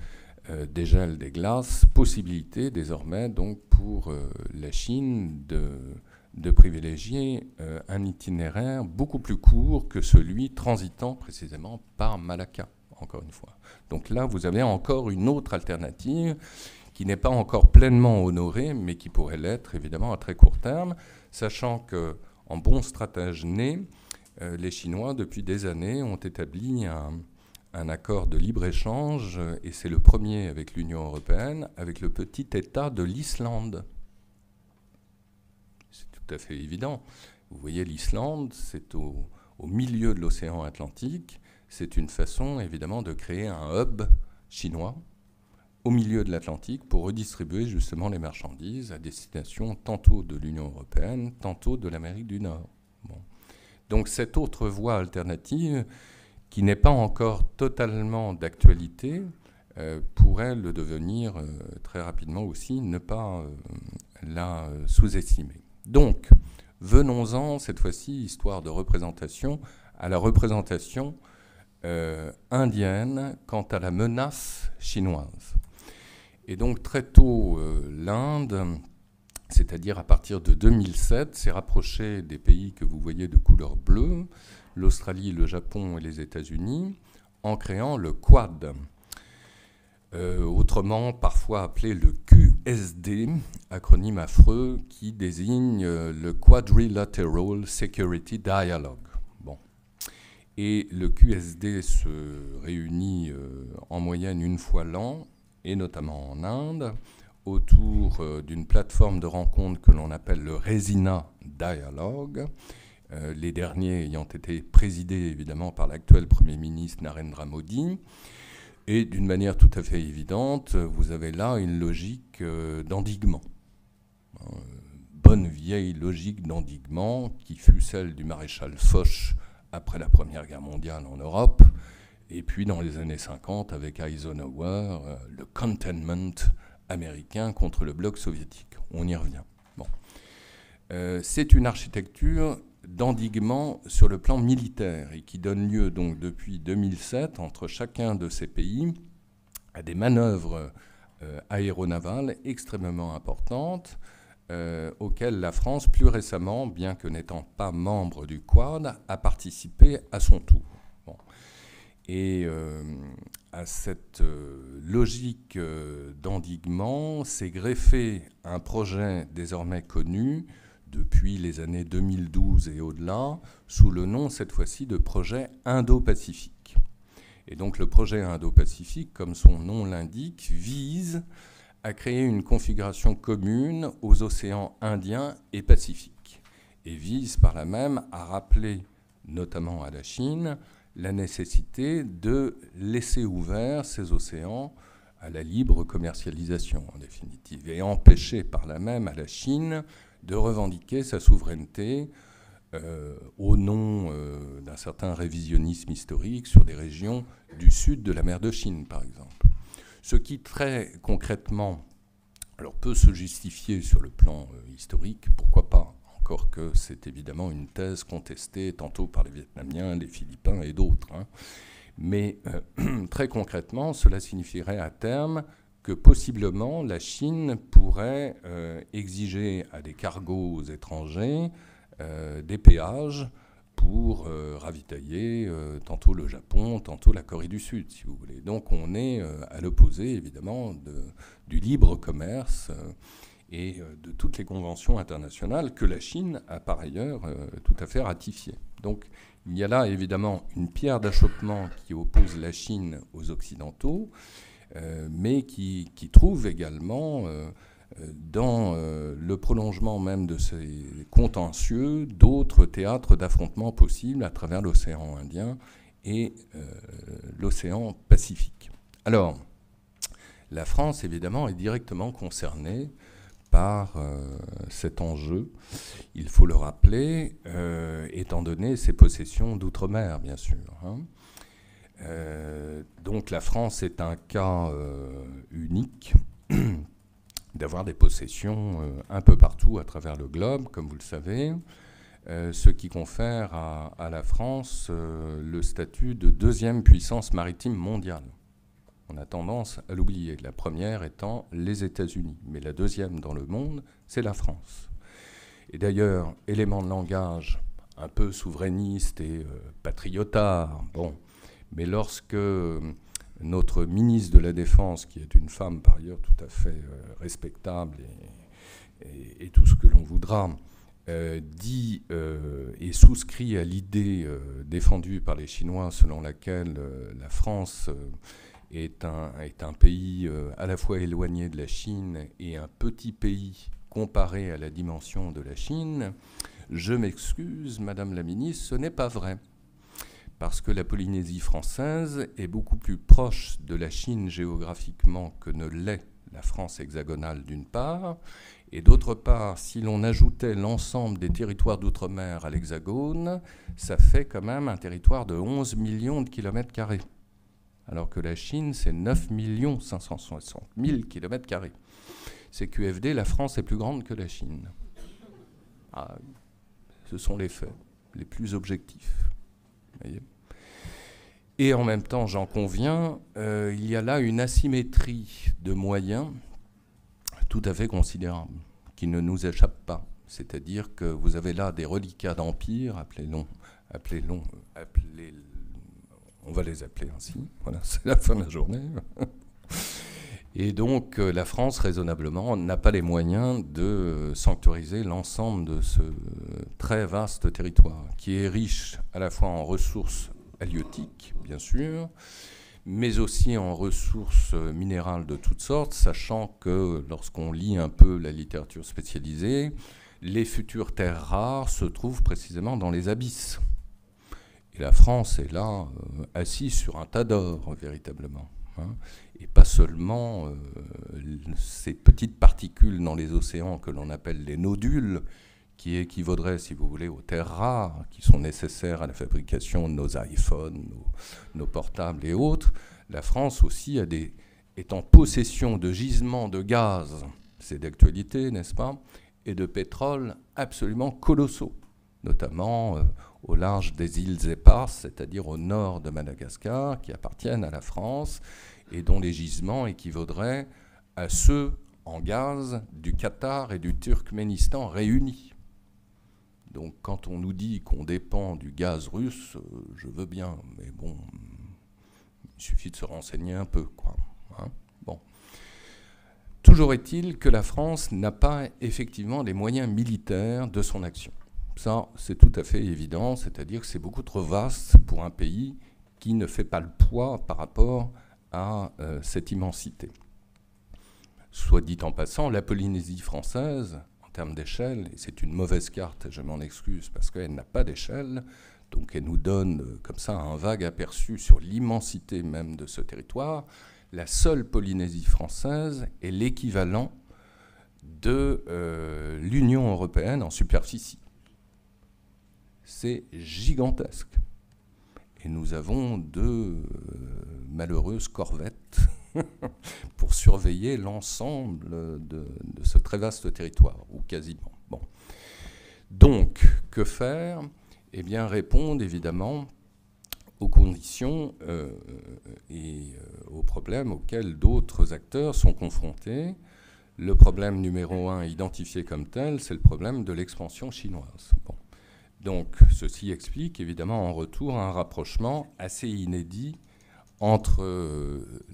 dégel des glaces, possibilité désormais donc pour la Chine de privilégier un itinéraire beaucoup plus court que celui transitant précisément par Malacca, encore une fois. Donc là, vous avez encore une autre alternative qui n'est pas encore pleinement honorée, mais qui pourrait l'être évidemment à très court terme, sachant que en bon stratège né, les Chinois, depuis des années, ont établi un accord de libre-échange, et c'est le premier avec l'Union européenne, avec le petit État de l'Islande. C'est tout à fait évident. Vous voyez, l'Islande, c'est au milieu de l'océan Atlantique. C'est une façon, évidemment, de créer un hub chinois au milieu de l'Atlantique pour redistribuer justement les marchandises à destination tantôt de l'Union européenne, tantôt de l'Amérique du Nord. Bon. Donc cette autre voie alternative qui n'est pas encore totalement d'actualité, pourrait le devenir très rapidement aussi, ne pas la sous-estimer. Donc, venons-en, cette fois-ci, histoire de représentation, à la représentation indienne quant à la menace chinoise. Et donc, très tôt, l'Inde, c'est-à-dire à partir de 2007, s'est rapprochée des pays que vous voyez de couleur bleue, l'Australie, le Japon et les États-Unis, en créant le Quad. Autrement parfois appelé le QSD, acronyme affreux qui désigne le Quadrilateral Security Dialogue. Bon. Et le QSD se réunit en moyenne une fois l'an, et notamment en Inde, autour d'une plateforme de rencontre que l'on appelle le Resina Dialogue, les derniers ayant été présidés évidemment par l'actuel Premier ministre Narendra Modi. Et d'une manière tout à fait évidente, vous avez là une logique d'endiguement. Bonne vieille logique d'endiguement qui fut celle du maréchal Foch après la Première Guerre mondiale en Europe, et puis dans les années 50 avec Eisenhower, le containment américain contre le bloc soviétique. On y revient. Bon. C'est une architecture d'endiguement sur le plan militaire et qui donne lieu donc depuis 2007 entre chacun de ces pays à des manœuvres aéronavales extrêmement importantes auxquelles la France, plus récemment, bien que n'étant pas membre du Quad, a participé à son tour. Bon. Et à cette logique d'endiguement s'est greffé un projet désormais connu depuis les années 2012 et au-delà, sous le nom, cette fois-ci, de projet Indo-Pacifique. Et donc le projet Indo-Pacifique, comme son nom l'indique, vise à créer une configuration commune aux océans Indien et Pacifique, et vise par là même à rappeler, notamment à la Chine, la nécessité de laisser ouverts ces océans à la libre commercialisation, en définitive, et empêcher par là même à la Chine de revendiquer sa souveraineté au nom d'un certain révisionnisme historique sur des régions du sud de la mer de Chine, par exemple. Ce qui, très concrètement, alors peut se justifier sur le plan historique, pourquoi pas, encore que c'est évidemment une thèse contestée tantôt par les Vietnamiens, les Philippins et d'autres. Hein. Mais très concrètement, cela signifierait à terme que possiblement la Chine pourrait exiger à des cargos étrangers des péages pour ravitailler tantôt le Japon, tantôt la Corée du Sud, si vous voulez. Donc on est à l'opposé, évidemment, du libre commerce et de toutes les conventions internationales que la Chine a par ailleurs tout à fait ratifiées. Donc il y a là évidemment une pierre d'achoppement qui oppose la Chine aux Occidentaux, mais qui trouve également dans le prolongement même de ces contentieux d'autres théâtres d'affrontements possibles à travers l'océan Indien et l'océan Pacifique. Alors, la France, évidemment, est directement concernée par cet enjeu, il faut le rappeler, étant donné ses possessions d'outre-mer, bien sûr. Hein. Donc la France est un cas unique d'avoir des possessions un peu partout à travers le globe, comme vous le savez, ce qui confère à la France le statut de deuxième puissance maritime mondiale. On a tendance à l'oublier, la première étant les États-Unis, mais la deuxième dans le monde, c'est la France. Et d'ailleurs, élément de langage un peu souverainiste et patriotard, bon, mais lorsque notre ministre de la Défense, qui est une femme par ailleurs tout à fait respectable et tout ce que l'on voudra, dit et souscrit à l'idée défendue par les Chinois selon laquelle la France est un pays à la fois éloigné de la Chine et un petit pays comparé à la dimension de la Chine, je m'excuse, Madame la Ministre, ce n'est pas vrai. Parce que la Polynésie française est beaucoup plus proche de la Chine géographiquement que ne l'est la France hexagonale d'une part, Et d'autre part, si l'on ajoutait l'ensemble des territoires d'outre-mer à l'Hexagone, ça fait quand même un territoire de 11 millions de kilomètres carrés. Alors que la Chine, c'est 9 560 000 kilomètres carrés. C'est QFD, la France est plus grande que la Chine. Ah, ce sont les faits les plus objectifs. Voyez. Et en même temps, j'en conviens, il y a là une asymétrie de moyens tout à fait considérable, qui ne nous échappe pas. C'est-à-dire que vous avez là des reliquats d'empire, on va les appeler ainsi, voilà, c'est la fin de la journée. Et donc la France, raisonnablement, n'a pas les moyens de sanctuariser l'ensemble de ce très vaste territoire, qui est riche à la fois en ressources halieutiques, bien sûr, mais aussi en ressources minérales de toutes sortes, sachant que lorsqu'on lit un peu la littérature spécialisée, les futures terres rares se trouvent précisément dans les abysses. Et la France est là, assise sur un tas d'or, véritablement. Hein, et pas seulement ces petites particules dans les océans que l'on appelle les nodules, qui équivaudraient, si vous voulez, aux terres rares, qui sont nécessaires à la fabrication de nos iPhones, nos portables et autres. La France aussi est en possession de gisements de gaz, c'est d'actualité, n'est-ce pas, et de pétrole absolument colossaux, notamment au large des îles Éparses, c'est-à-dire au nord de Madagascar, qui appartiennent à la France, et dont les gisements équivaudraient à ceux en gaz du Qatar et du Turkménistan réunis. Donc quand on nous dit qu'on dépend du gaz russe, je veux bien, mais bon, il suffit de se renseigner un peu, quoi. Hein, bon. Toujours est-il que la France n'a pas effectivement les moyens militaires de son action. Ça, c'est tout à fait évident, c'est-à-dire que c'est beaucoup trop vaste pour un pays qui ne fait pas le poids par rapport à cette immensité. Soit dit en passant, la Polynésie française, en termes d'échelle, et c'est une mauvaise carte, je m'en excuse, parce qu'elle n'a pas d'échelle, donc elle nous donne comme ça un vague aperçu sur l'immensité même de ce territoire. La seule Polynésie française est l'équivalent de l'Union européenne en superficie. C'est gigantesque. Et nous avons deux malheureuses corvettes pour surveiller l'ensemble de ce très vaste territoire, ou quasiment. Bon. Donc, que faire ? Eh bien, répondre évidemment aux conditions et aux problèmes auxquels d'autres acteurs sont confrontés. Le problème numéro 1 identifié comme tel, c'est le problème de l'expansion chinoise. Bon. Donc, ceci explique évidemment en retour un rapprochement assez inédit entre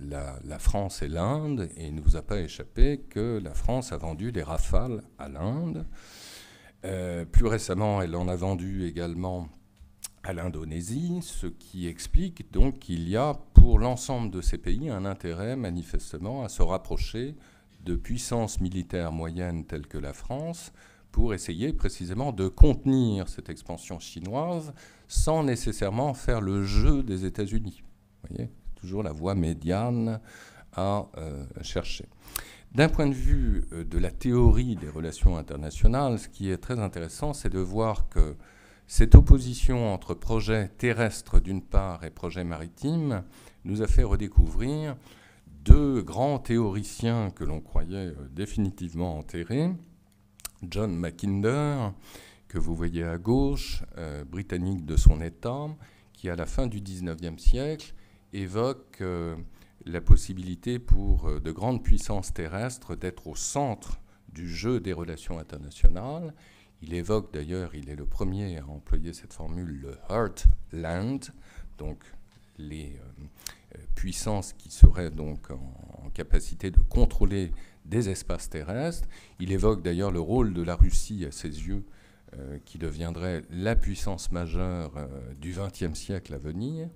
la France et l'Inde, et il ne vous a pas échappé que la France a vendu des Rafales à l'Inde. Plus récemment, elle en a vendu également à l'Indonésie, ce qui explique donc qu'il y a pour l'ensemble de ces pays un intérêt manifestement à se rapprocher de puissances militaires moyennes telles que la France pour essayer précisément de contenir cette expansion chinoise sans nécessairement faire le jeu des États-Unis. Vous voyez, toujours la voie médiane à chercher. D'un point de vue de la théorie des relations internationales, ce qui est très intéressant, c'est de voir que cette opposition entre projets terrestres d'une part et projets maritimes nous a fait redécouvrir deux grands théoriciens que l'on croyait définitivement enterrés. John Mackinder, que vous voyez à gauche, britannique de son État, qui à la fin du XIXe siècle évoque la possibilité pour de grandes puissances terrestres d'être au centre du jeu des relations internationales. Il évoque d'ailleurs, il est le premier à employer cette formule, le Heartland, donc les puissances qui seraient donc en capacité de contrôler des espaces terrestres. Il évoque d'ailleurs le rôle de la Russie à ses yeux, qui deviendrait la puissance majeure du XXe siècle à venir.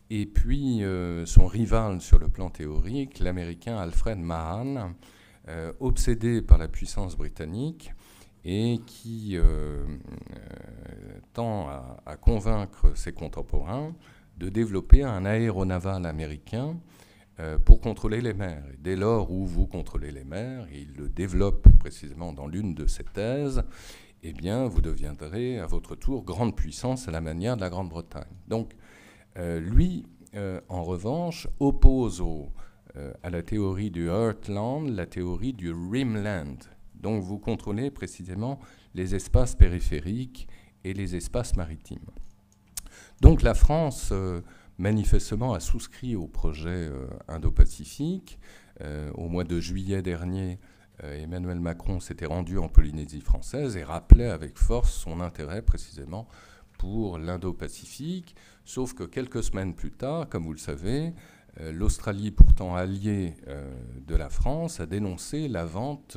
Et puis son rival sur le plan théorique, l'Américain Alfred Mahan, obsédé par la puissance britannique et qui tend à convaincre ses contemporains de développer un aéronaval américain pour contrôler les mers. Et dès lors où vous contrôlez les mers, et il le développe précisément dans l'une de ses thèses, eh bien, vous deviendrez à votre tour grande puissance à la manière de la Grande-Bretagne. Donc, lui, en revanche, oppose à la théorie du Heartland la théorie du Rimland. Donc, vous contrôlez précisément les espaces périphériques et les espaces maritimes. Donc, la France, manifestement, a souscrit au projet Indo-Pacifique. Au mois de juillet dernier, Emmanuel Macron s'était rendu en Polynésie française et rappelait avec force son intérêt précisément pour l'Indo-Pacifique, sauf que quelques semaines plus tard, comme vous le savez, l'Australie, pourtant alliée de la France, a dénoncé la vente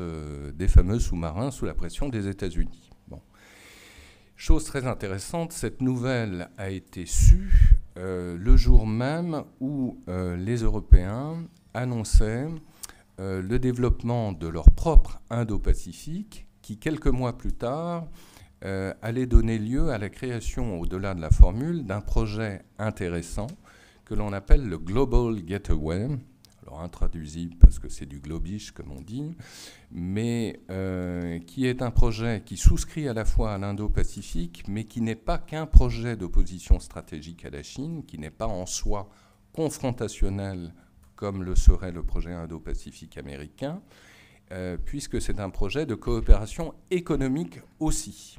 des fameux sous-marins sous la pression des États-Unis. Bon. Chose très intéressante, cette nouvelle a été sue le jour même où les Européens annonçaient le développement de leur propre Indo-Pacifique, qui, quelques mois plus tard, allait donner lieu à la création, au-delà de la formule, d'un projet intéressant que l'on appelle le Global Gateway. Alors intraduisible parce que c'est du globish, comme on dit, mais qui est un projet qui souscrit à la fois à l'Indo-Pacifique, mais qui n'est pas qu'un projet d'opposition stratégique à la Chine, qui n'est pas en soi confrontationnel comme le serait le projet Indo-Pacifique américain, puisque c'est un projet de coopération économique aussi,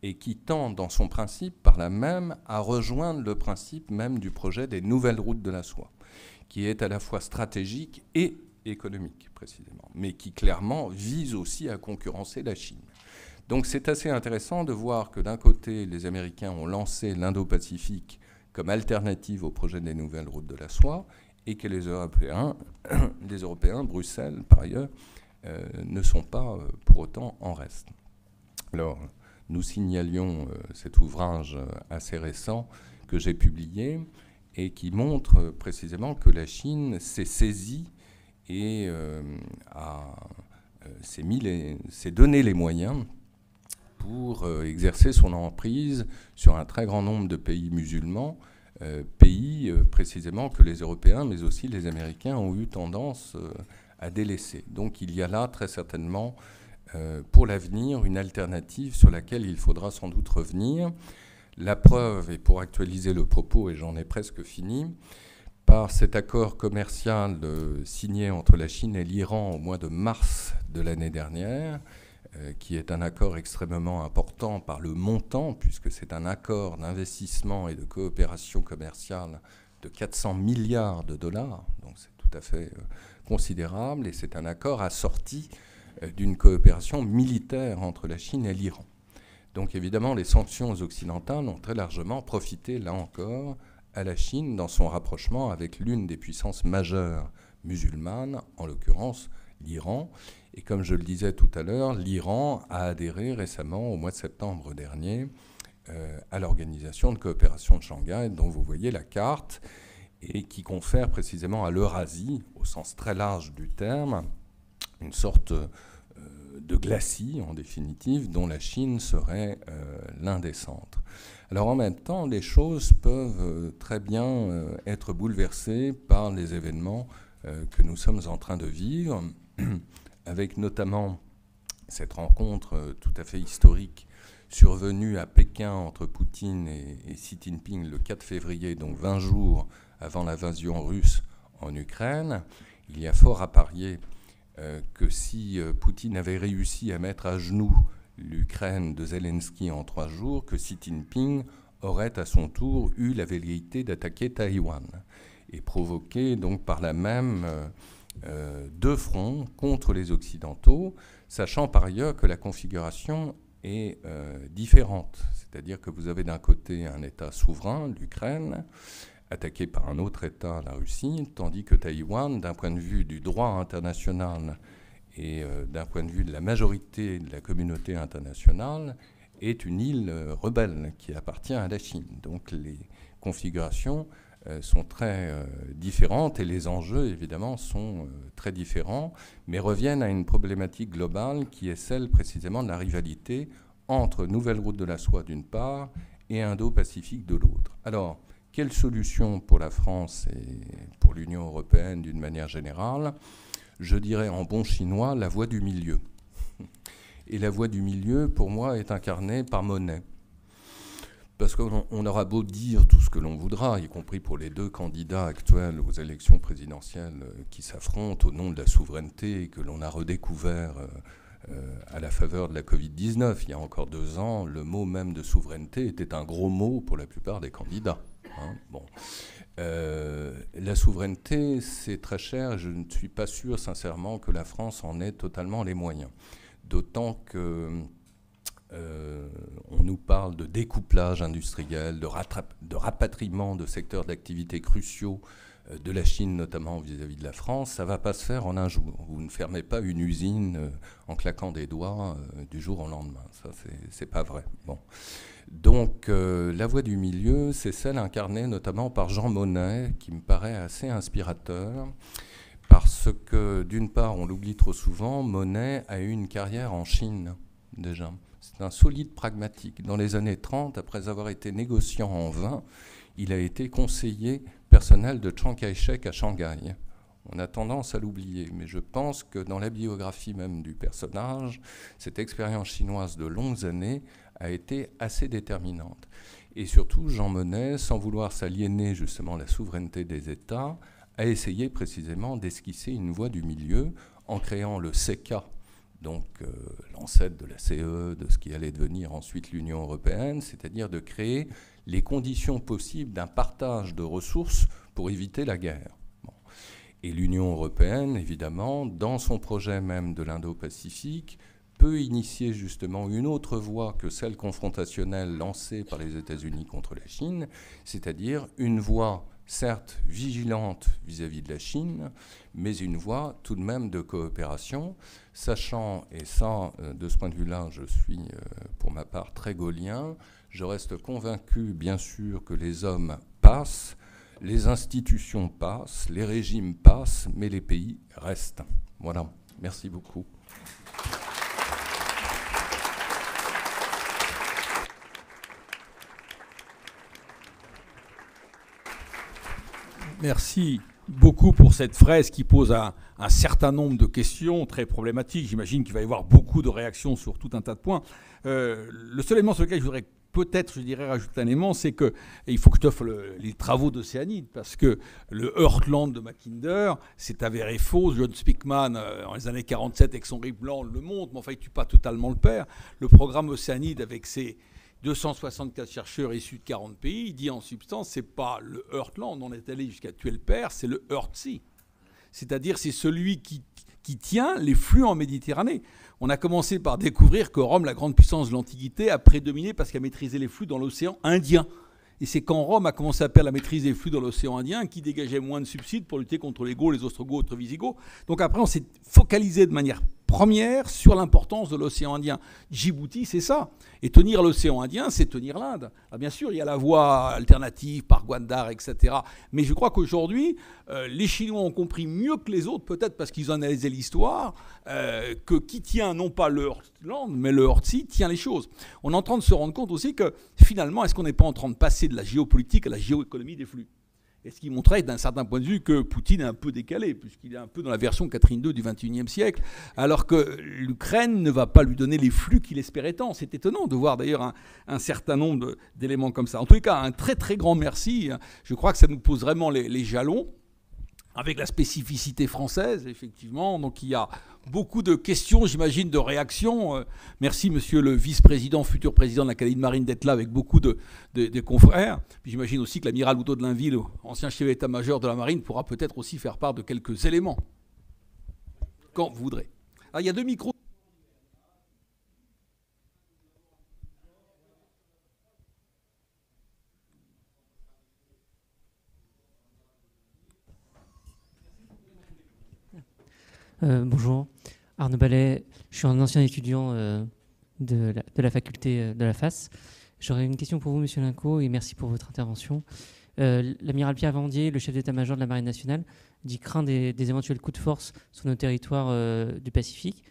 et qui tend dans son principe par là même à rejoindre le principe même du projet des nouvelles routes de la soie, qui est à la fois stratégique et économique précisément, mais qui clairement vise aussi à concurrencer la Chine. Donc c'est assez intéressant de voir que d'un côté, les Américains ont lancé l'Indo-Pacifique comme alternative au projet des nouvelles routes de la soie, et que les Européens, Bruxelles par ailleurs, ne sont pas pour autant en reste. Alors, nous signalions cet ouvrage assez récent que j'ai publié et qui montre précisément que la Chine s'est saisie et s'est donné les moyens pour exercer son emprise sur un très grand nombre de pays musulmans, pays précisément que les Européens, mais aussi les Américains, ont eu tendance à délaisser. Donc il y a là très certainement pour l'avenir une alternative sur laquelle il faudra sans doute revenir. La preuve, et pour actualiser le propos, et j'en ai presque fini, par cet accord commercial signé entre la Chine et l'Iran au mois de mars de l'année dernière, qui est un accord extrêmement important par le montant, puisque c'est un accord d'investissement et de coopération commerciale de 400 milliards de dollars, donc c'est tout à fait considérable, et c'est un accord assorti d'une coopération militaire entre la Chine et l'Iran. Donc évidemment, les sanctions occidentales ont très largement profité, là encore, à la Chine dans son rapprochement avec l'une des puissances majeures musulmanes, en l'occurrence l'Iran. Et comme je le disais tout à l'heure, l'Iran a adhéré récemment, au mois de septembre dernier, à l'Organisation de coopération de Shanghai, dont vous voyez la carte, et qui confère précisément à l'Eurasie, au sens très large du terme, une sorte de glacis, en définitive, dont la Chine serait l'un des centres. Alors en même temps, les choses peuvent très bien être bouleversées par les événements que nous sommes en train de vivre, avec notamment cette rencontre tout à fait historique survenue à Pékin entre Poutine et Xi Jinping le 4 février, donc 20 jours avant l'invasion russe en Ukraine. Il y a fort à parier que si Poutine avait réussi à mettre à genoux l'Ukraine de Zelensky en 3 jours, que Xi Jinping aurait à son tour eu la velléité d'attaquer Taïwan et provoquer donc par là même 2 fronts contre les Occidentaux, sachant par ailleurs que la configuration est différente. C'est-à-dire que vous avez d'un côté un État souverain, l'Ukraine, attaqué par un autre État, la Russie, tandis que Taïwan, d'un point de vue du droit international et d'un point de vue de la majorité de la communauté internationale, est une île rebelle qui appartient à la Chine. Donc les configurations sont très différentes et les enjeux, évidemment, sont très différents, mais reviennent à une problématique globale qui est celle précisément de la rivalité entre Nouvelle Route de la Soie d'une part et Indo-Pacifique de l'autre. Alors, Quelle solution pour la France et pour l'Union européenne d'une manière générale? Je dirais en bon chinois la voie du milieu. Et la voie du milieu, pour moi, est incarnée par Monet. Parce qu'on aura beau dire tout ce que l'on voudra, y compris pour les deux candidats actuels aux élections présidentielles qui s'affrontent au nom de la souveraineté et que l'on a redécouvert à la faveur de la Covid-19. Il y a encore 2 ans, le mot même de souveraineté était un gros mot pour la plupart des candidats. Hein. Bon. La souveraineté, c'est très cher. Je ne suis pas sûr, sincèrement, que la France en ait totalement les moyens. D'autant que on nous parle de découplage industriel, de rapatriement de secteurs d'activité cruciaux de la Chine, notamment vis-à-vis de la France. Ça ne va pas se faire en un jour. Vous ne fermez pas une usine en claquant des doigts du jour au lendemain. Ça, c'est pas vrai. Bon. Donc, la voie du milieu, c'est celle incarnée notamment par Jean Monnet, qui me paraît assez inspirateur, parce que, d'une part, on l'oublie trop souvent, Monnet a eu une carrière en Chine, déjà. C'est un solide pragmatique. Dans les années 30, après avoir été négociant en vin, il a été conseiller personnel de Chiang Kai-shek à Shanghai. On a tendance à l'oublier, mais je pense que dans la biographie même du personnage, cette expérience chinoise de longues années a été assez déterminante. Et surtout, Jean Monnet, sans vouloir s'aliéner justement la souveraineté des États, a essayé précisément d'esquisser une voie du milieu en créant le CECA, donc l'ancêtre de la CE, de ce qui allait devenir ensuite l'Union européenne, c'est-à-dire de créer les conditions possibles d'un partage de ressources pour éviter la guerre. Bon. Et l'Union européenne, évidemment, dans son projet même de l'Indo-Pacifique, peut initier justement une autre voie que celle confrontationnelle lancée par les États-Unis contre la Chine, c'est-à-dire une voie certes vigilante vis-à-vis de la Chine, mais une voie tout de même de coopération, sachant, et ça, de ce point de vue-là, je suis pour ma part très gaullien, je reste convaincu, bien sûr, que les hommes passent, les institutions passent, les régimes passent, mais les pays restent. Voilà, merci beaucoup. Merci beaucoup pour cette fraise qui pose un certain nombre de questions très problématiques. J'imagine qu'il va y avoir beaucoup de réactions sur tout un tas de points. Le seul élément sur lequel je voudrais peut-être, je dirais, rajouter un élément, c'est qu'il faut que je t'offre les travaux d'Océanide, parce que le Heartland de Mackinder, c'est avéré faux. John Speakman, en les années 47, avec son RIP blanc, le montre, mais enfin, il ne tue pas totalement le père. Le programme Océanide, avec ses 264 chercheurs issus de 40 pays, il dit en substance, c'est pas le Heartland, on est allé jusqu'à tuer le père, c'est le Heartsea. C'est-à-dire, c'est celui qui tient les flux en Méditerranée. On a commencé par découvrir que Rome, la grande puissance de l'Antiquité, a prédominé parce qu'elle maîtrisait les flux dans l'océan Indien. Et c'est quand Rome a commencé à perdre la maîtrise des flux dans l'océan Indien qui dégageait moins de subsides pour lutter contre les Gauls, les Ostrogoths, les Visigoths. Donc après, on s'est focalisé de manière première sur l'importance de l'océan Indien. Djibouti, c'est ça. Et tenir l'océan Indien, c'est tenir l'Inde. Bien sûr, il y a la voie alternative par Gwandar, etc. Mais je crois qu'aujourd'hui, les Chinois ont compris mieux que les autres, peut-être parce qu'ils ont analysé l'histoire, que qui tient non pas le Heartland, mais le Heartsea tient les choses. On est en train de se rendre compte aussi que finalement, est-ce qu'on n'est pas en train de passer de la géopolitique à la géoéconomie des flux ? Et ce qui montrait d'un certain point de vue que Poutine est un peu décalé, puisqu'il est un peu dans la version Catherine II du XXIe siècle, alors que l'Ukraine ne va pas lui donner les flux qu'il espérait tant. C'est étonnant de voir d'ailleurs un certain nombre d'éléments comme ça. En tous les cas, un très très grand merci. Je crois que ça nous pose vraiment les jalons, avec la spécificité française, effectivement. Donc il y a beaucoup de questions, j'imagine, de réactions. Merci, monsieur le vice-président, futur président de l'Académie de Marine, d'être là avec beaucoup de confrères. Puis j'imagine aussi que l'amiral Houtot de Blainville, ancien chef d'état-major de la Marine, pourra peut-être aussi faire part de quelques éléments, quand vous voudrez. Alors, il y a 2 micros. Bonjour, Arnaud Ballet, je suis un ancien étudiant de la faculté de la FAS. J'aurais une question pour vous, monsieur Linco, et merci pour votre intervention. L'amiral Pierre Vendier, le chef d'état-major de la Marine nationale, dit craindre des éventuels coups de force sur nos territoires du Pacifique,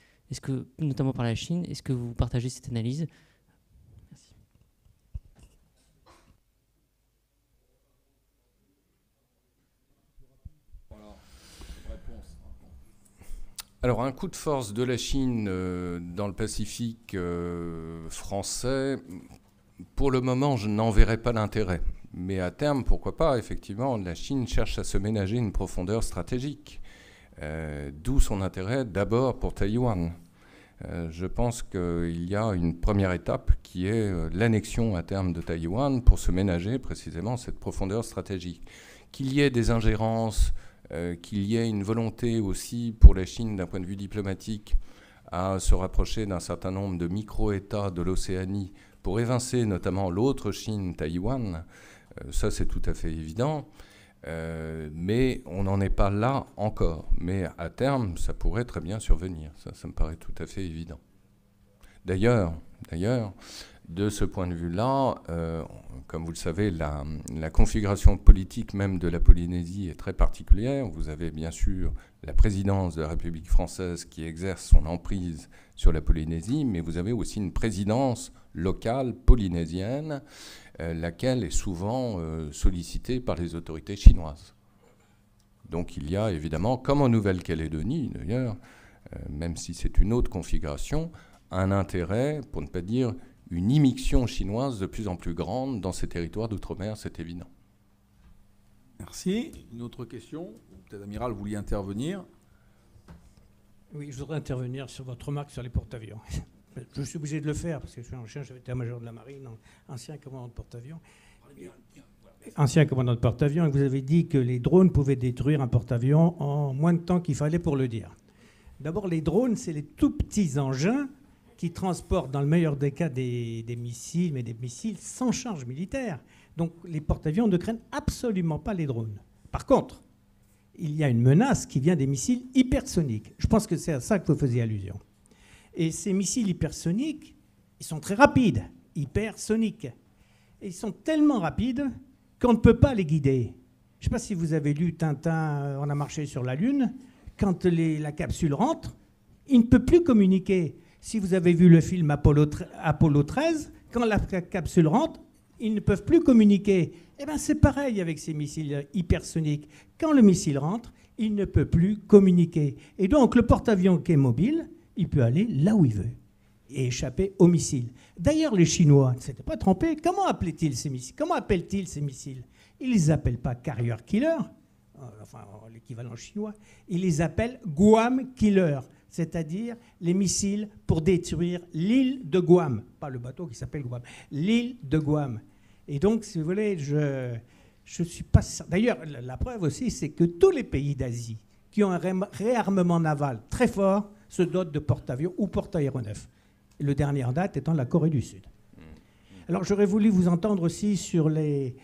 notamment par la Chine. Est-ce que vous partagez cette analyse ? Merci. Alors, un coup de force de la Chine dans le Pacifique français, pour le moment, je n'en verrai pas l'intérêt. Mais à terme, pourquoi pas, effectivement, la Chine cherche à se ménager une profondeur stratégique. D'où son intérêt d'abord pour Taïwan. Je pense qu'il y a une première étape qui est l'annexion à terme de Taïwan pour se ménager précisément cette profondeur stratégique. Qu'il y ait des ingérences, qu'il y ait une volonté aussi pour la Chine d'un point de vue diplomatique à se rapprocher d'un certain nombre de micro-États de l'Océanie pour évincer notamment l'autre Chine, Taïwan, ça c'est tout à fait évident. Mais on n'en est pas là encore. Mais à terme, ça pourrait très bien survenir. Ça me paraît tout à fait évident. D'ailleurs, de ce point de vue-là, comme vous le savez, la configuration politique même de la Polynésie est très particulière. Vous avez bien sûr la présidence de la République française qui exerce son emprise sur la Polynésie, mais vous avez aussi une présidence locale polynésienne, laquelle est souvent sollicitée par les autorités chinoises. Donc il y a évidemment, comme en Nouvelle-Calédonie d'ailleurs, même si c'est une autre configuration, un intérêt, pour ne pas dire une immixtion chinoise de plus en plus grande dans ces territoires d'outre-mer, c'est évident. Merci. Une autre question? Peut-être, Amiral, vous vouliez intervenir? Oui, je voudrais intervenir sur votre remarque sur les porte-avions. Je suis obligé de le faire parce que je suis ancien, j'avais été major de la marine, ancien commandant de porte-avions. Ancien commandant de porte-avions, et vous avez dit que les drones pouvaient détruire un porte-avions en moins de temps qu'il fallait pour le dire. D'abord, les drones, c'est les tout petits engins qui transportent, dans le meilleur des cas, des missiles, mais des missiles sans charge militaire. Donc, les porte-avions ne craignent absolument pas les drones. Par contre, il y a une menace qui vient des missiles hypersoniques. Je pense que c'est à ça que vous faisiez allusion. Et ces missiles hypersoniques, ils sont très rapides, hypersoniques. Et ils sont tellement rapides qu'on ne peut pas les guider. Je ne sais pas si vous avez lu Tintin, On a marché sur la Lune. Quand la capsule rentre, il ne peut plus communiquer. Si vous avez vu le film Apollo 13, quand la capsule rentre, ils ne peuvent plus communiquer. Eh bien, c'est pareil avec ces missiles hypersoniques. Quand le missile rentre, il ne peut plus communiquer. Et donc, le porte-avions qui est mobile, il peut aller là où il veut et échapper aux missiles. D'ailleurs, les Chinois ne s'étaient pas trompés. Comment appellent-ils ces missiles? Comment appellent-ils ces missiles? Ils ne les appellent pas Carrier Killer, enfin l'équivalent chinois. Ils les appellent Guam Killer, c'est-à-dire les missiles pour détruire l'île de Guam. Pas le bateau qui s'appelle Guam, l'île de Guam. Et donc, si vous voulez, je suis pas... D'ailleurs, la preuve aussi, c'est que tous les pays d'Asie qui ont un réarmement naval très fort se dotent de porte-avions ou porte-aéronefs. Le dernier en date étant la Corée du Sud. Alors, j'aurais voulu vous entendre aussi sur les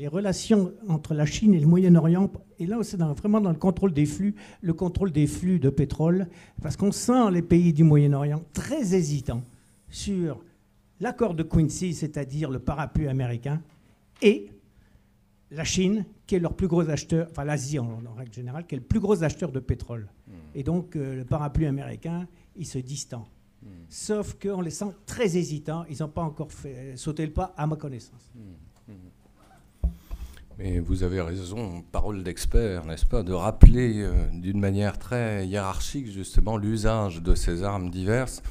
relations entre la Chine et le Moyen-Orient. Et là, c'est vraiment dans le contrôle des flux de pétrole, parce qu'on sent les pays du Moyen-Orient très hésitants sur l'accord de Quincy, c'est-à-dire le parapluie américain, et la Chine, qui est leur plus gros acheteur, enfin l'Asie en règle générale, qui est le plus gros acheteur de pétrole. Et donc, le parapluie américain, il se distend. Sauf qu'on les sent très hésitants. Ils n'ont pas encore fait sauter le pas, à ma connaissance. Mais vous avez raison, parole d'expert, n'est-ce pas, de rappeler d'une manière très hiérarchique, justement, l'usage de ces armes diverses.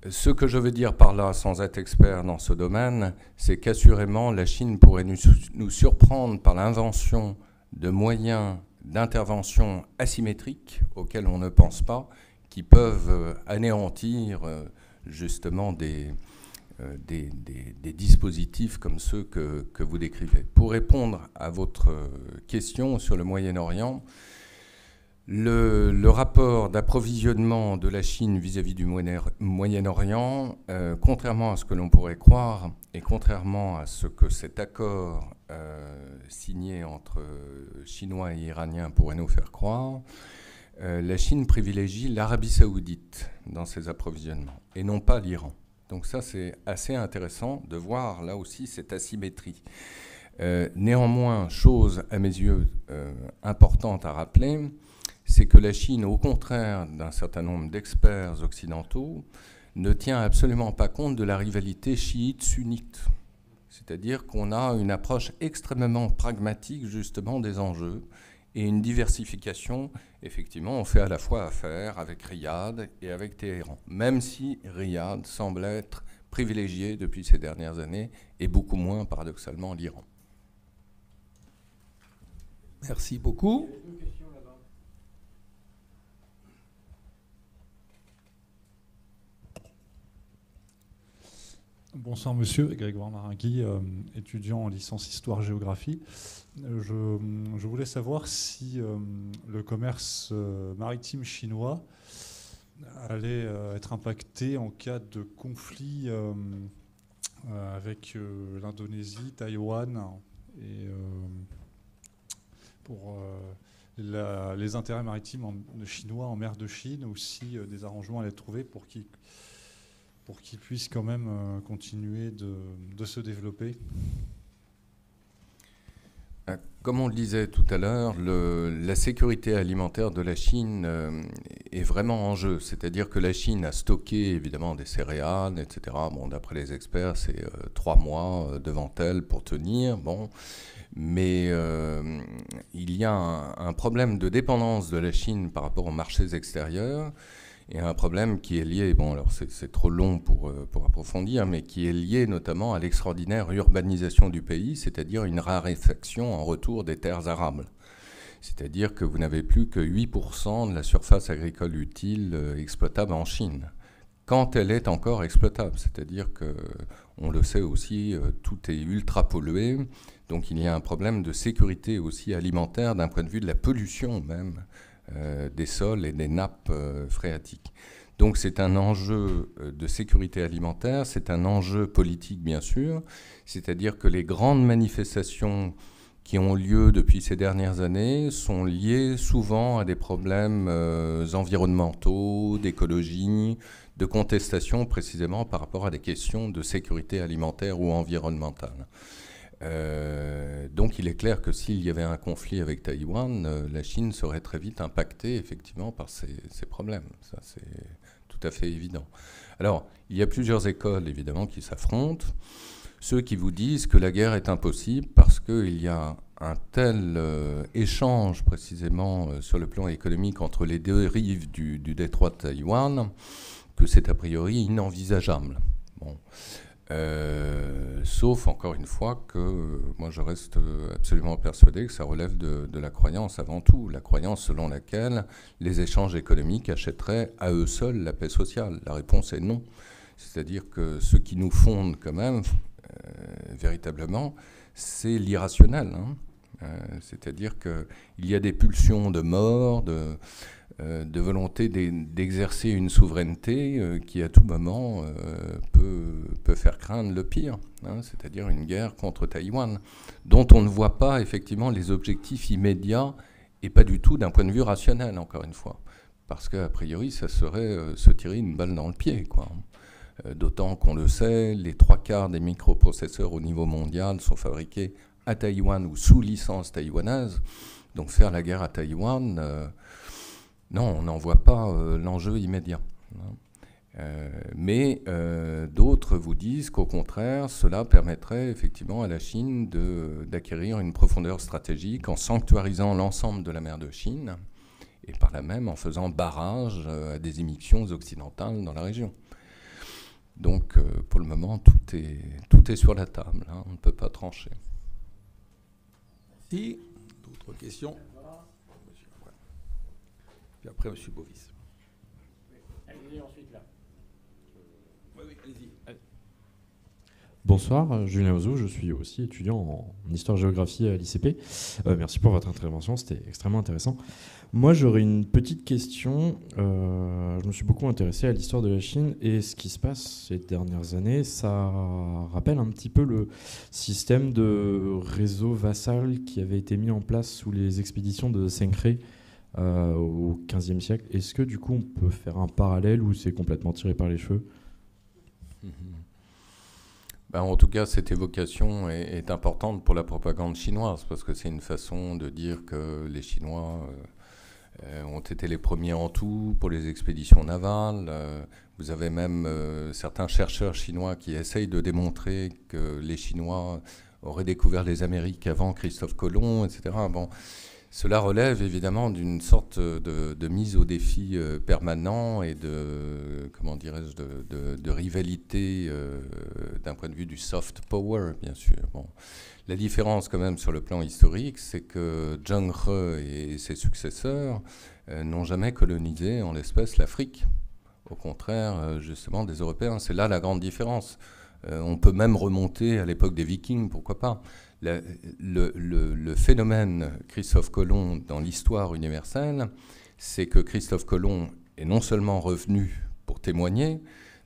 Ce que je veux dire par là, sans être expert dans ce domaine, c'est qu'assurément, la Chine pourrait nous surprendre par l'invention de moyens d'intervention asymétriques auxquels on ne pense pas, qui peuvent anéantir justement des dispositifs comme ceux que vous décrivez. Pour répondre à votre question sur le Moyen-Orient, le rapport d'approvisionnement de la Chine vis-à-vis du Moyen-Orient, contrairement à ce que l'on pourrait croire et contrairement à ce que cet accord signé entre Chinois et Iraniens pourrait nous faire croire, la Chine privilégie l'Arabie saoudite dans ses approvisionnements et non pas l'Iran. Donc ça, c'est assez intéressant de voir là aussi cette asymétrie. Néanmoins, chose à mes yeux importante à rappeler, c'est que la Chine, au contraire d'un certain nombre d'experts occidentaux, ne tient absolument pas compte de la rivalité chiite-sunnite. C'est-à-dire qu'on a une approche extrêmement pragmatique justement des enjeux et une diversification. Effectivement, on fait à la fois affaire avec Riyad et avec Téhéran, même si Riyad semble être privilégié depuis ces dernières années et beaucoup moins, paradoxalement, l'Iran. Merci beaucoup. Bonsoir monsieur, Grégoire Marangui, étudiant en licence Histoire-Géographie. Je voulais savoir si le commerce maritime chinois allait être impacté en cas de conflit avec l'Indonésie, Taïwan, et pour les intérêts maritimes chinois en mer de Chine, ou si des arrangements allaient être trouvés pour qu'ils puissent quand même continuer de se développer. Comme on le disait tout à l'heure, la sécurité alimentaire de la Chine est vraiment en jeu. C'est-à-dire que la Chine a stocké évidemment des céréales, etc. Bon, d'après les experts, c'est 3 mois devant elle pour tenir. Bon. Mais il y a un problème de dépendance de la Chine par rapport aux marchés extérieurs. Et un problème qui est lié, bon alors c'est trop long pour approfondir, mais qui est lié notamment à l'extraordinaire urbanisation du pays, c'est-à-dire une raréfaction en retour des terres arables. C'est-à-dire que vous n'avez plus que 8% de la surface agricole utile exploitable en Chine, quand elle est encore exploitable. C'est-à-dire que, on le sait aussi, tout est ultra pollué, donc il y a un problème de sécurité aussi alimentaire d'un point de vue de la pollution même, des sols et des nappes phréatiques. Donc c'est un enjeu de sécurité alimentaire, c'est un enjeu politique bien sûr, c'est-à-dire que les grandes manifestations qui ont lieu depuis ces dernières années sont liées souvent à des problèmes environnementaux, d'écologie, de contestation précisément par rapport à des questions de sécurité alimentaire ou environnementale. Donc il est clair que s'il y avait un conflit avec Taïwan, la Chine serait très vite impactée effectivement par ces problèmes. Ça c'est tout à fait évident. Alors il y a plusieurs écoles évidemment qui s'affrontent. Ceux qui vous disent que la guerre est impossible parce qu'il y a un tel échange précisément sur le plan économique entre les deux rives du détroit de Taïwan que c'est a priori inenvisageable. Bon. Sauf, encore une fois, que moi je reste absolument persuadé que ça relève de la croyance avant tout. La croyance selon laquelle les échanges économiques achèteraient à eux seuls la paix sociale. La réponse est non. C'est-à-dire que ce qui nous fonde quand même, véritablement, c'est l'irrationnel. C'est-à-dire qu'il y a des pulsions de mort, de volonté d'exercer une souveraineté qui à tout moment peut faire craindre le pire, c'est-à-dire une guerre contre Taïwan, dont on ne voit pas effectivement les objectifs immédiats et pas du tout d'un point de vue rationnel, encore une fois, parce qu'a priori ça serait se tirer une balle dans le pied, quoi. D'autant qu'on le sait, les 3/4 des microprocesseurs au niveau mondial sont fabriqués à Taïwan ou sous licence taïwanaise, donc faire la guerre à Taïwan... non, on n'en voit pas l'enjeu immédiat. Mais d'autres vous disent qu'au contraire, cela permettrait effectivement à la Chine d'acquérir une profondeur stratégique en sanctuarisant l'ensemble de la mer de Chine et par là même en faisant barrage à des émissions occidentales dans la région. Donc pour le moment, tout est sur la table, on ne peut pas trancher. Merci. D'autres questions ? Puis après, M. Bovis. Allez-y ensuite là. Oui, allez-y. Bonsoir, Julien Ozou, je suis aussi étudiant en histoire-géographie à l'ICP. Merci pour votre intervention, c'était extrêmement intéressant. Moi, j'aurais une petite question. Je me suis beaucoup intéressé à l'histoire de la Chine et ce qui se passe ces dernières années, ça rappelle un petit peu le système de réseau vassal qui avait été mis en place sous les expéditions de Zheng He au XVe siècle. Est-ce que du coup, on peut faire un parallèle ou c'est complètement tiré par les cheveux ? En tout cas, cette évocation est importante pour la propagande chinoise, parce que c'est une façon de dire que les Chinois ont été les premiers en tout pour les expéditions navales. Vous avez même certains chercheurs chinois qui essayent de démontrer que les Chinois auraient découvert les Amériques avant Christophe Colomb, etc. Bon, Cela relève évidemment d'une sorte de mise au défi permanent et de, comment dirais-je, de rivalité d'un point de vue du soft power, bien sûr. Bon. La différence quand même sur le plan historique, c'est que Zheng He et ses successeurs n'ont jamais colonisé en l'espèce l'Afrique. Au contraire, justement, des Européens. C'est là la grande différence. On peut même remonter à l'époque des Vikings, pourquoi pas. Le phénomène Christophe Colomb dans l'histoire universelle, c'est que Christophe Colomb est non seulement revenu pour témoigner,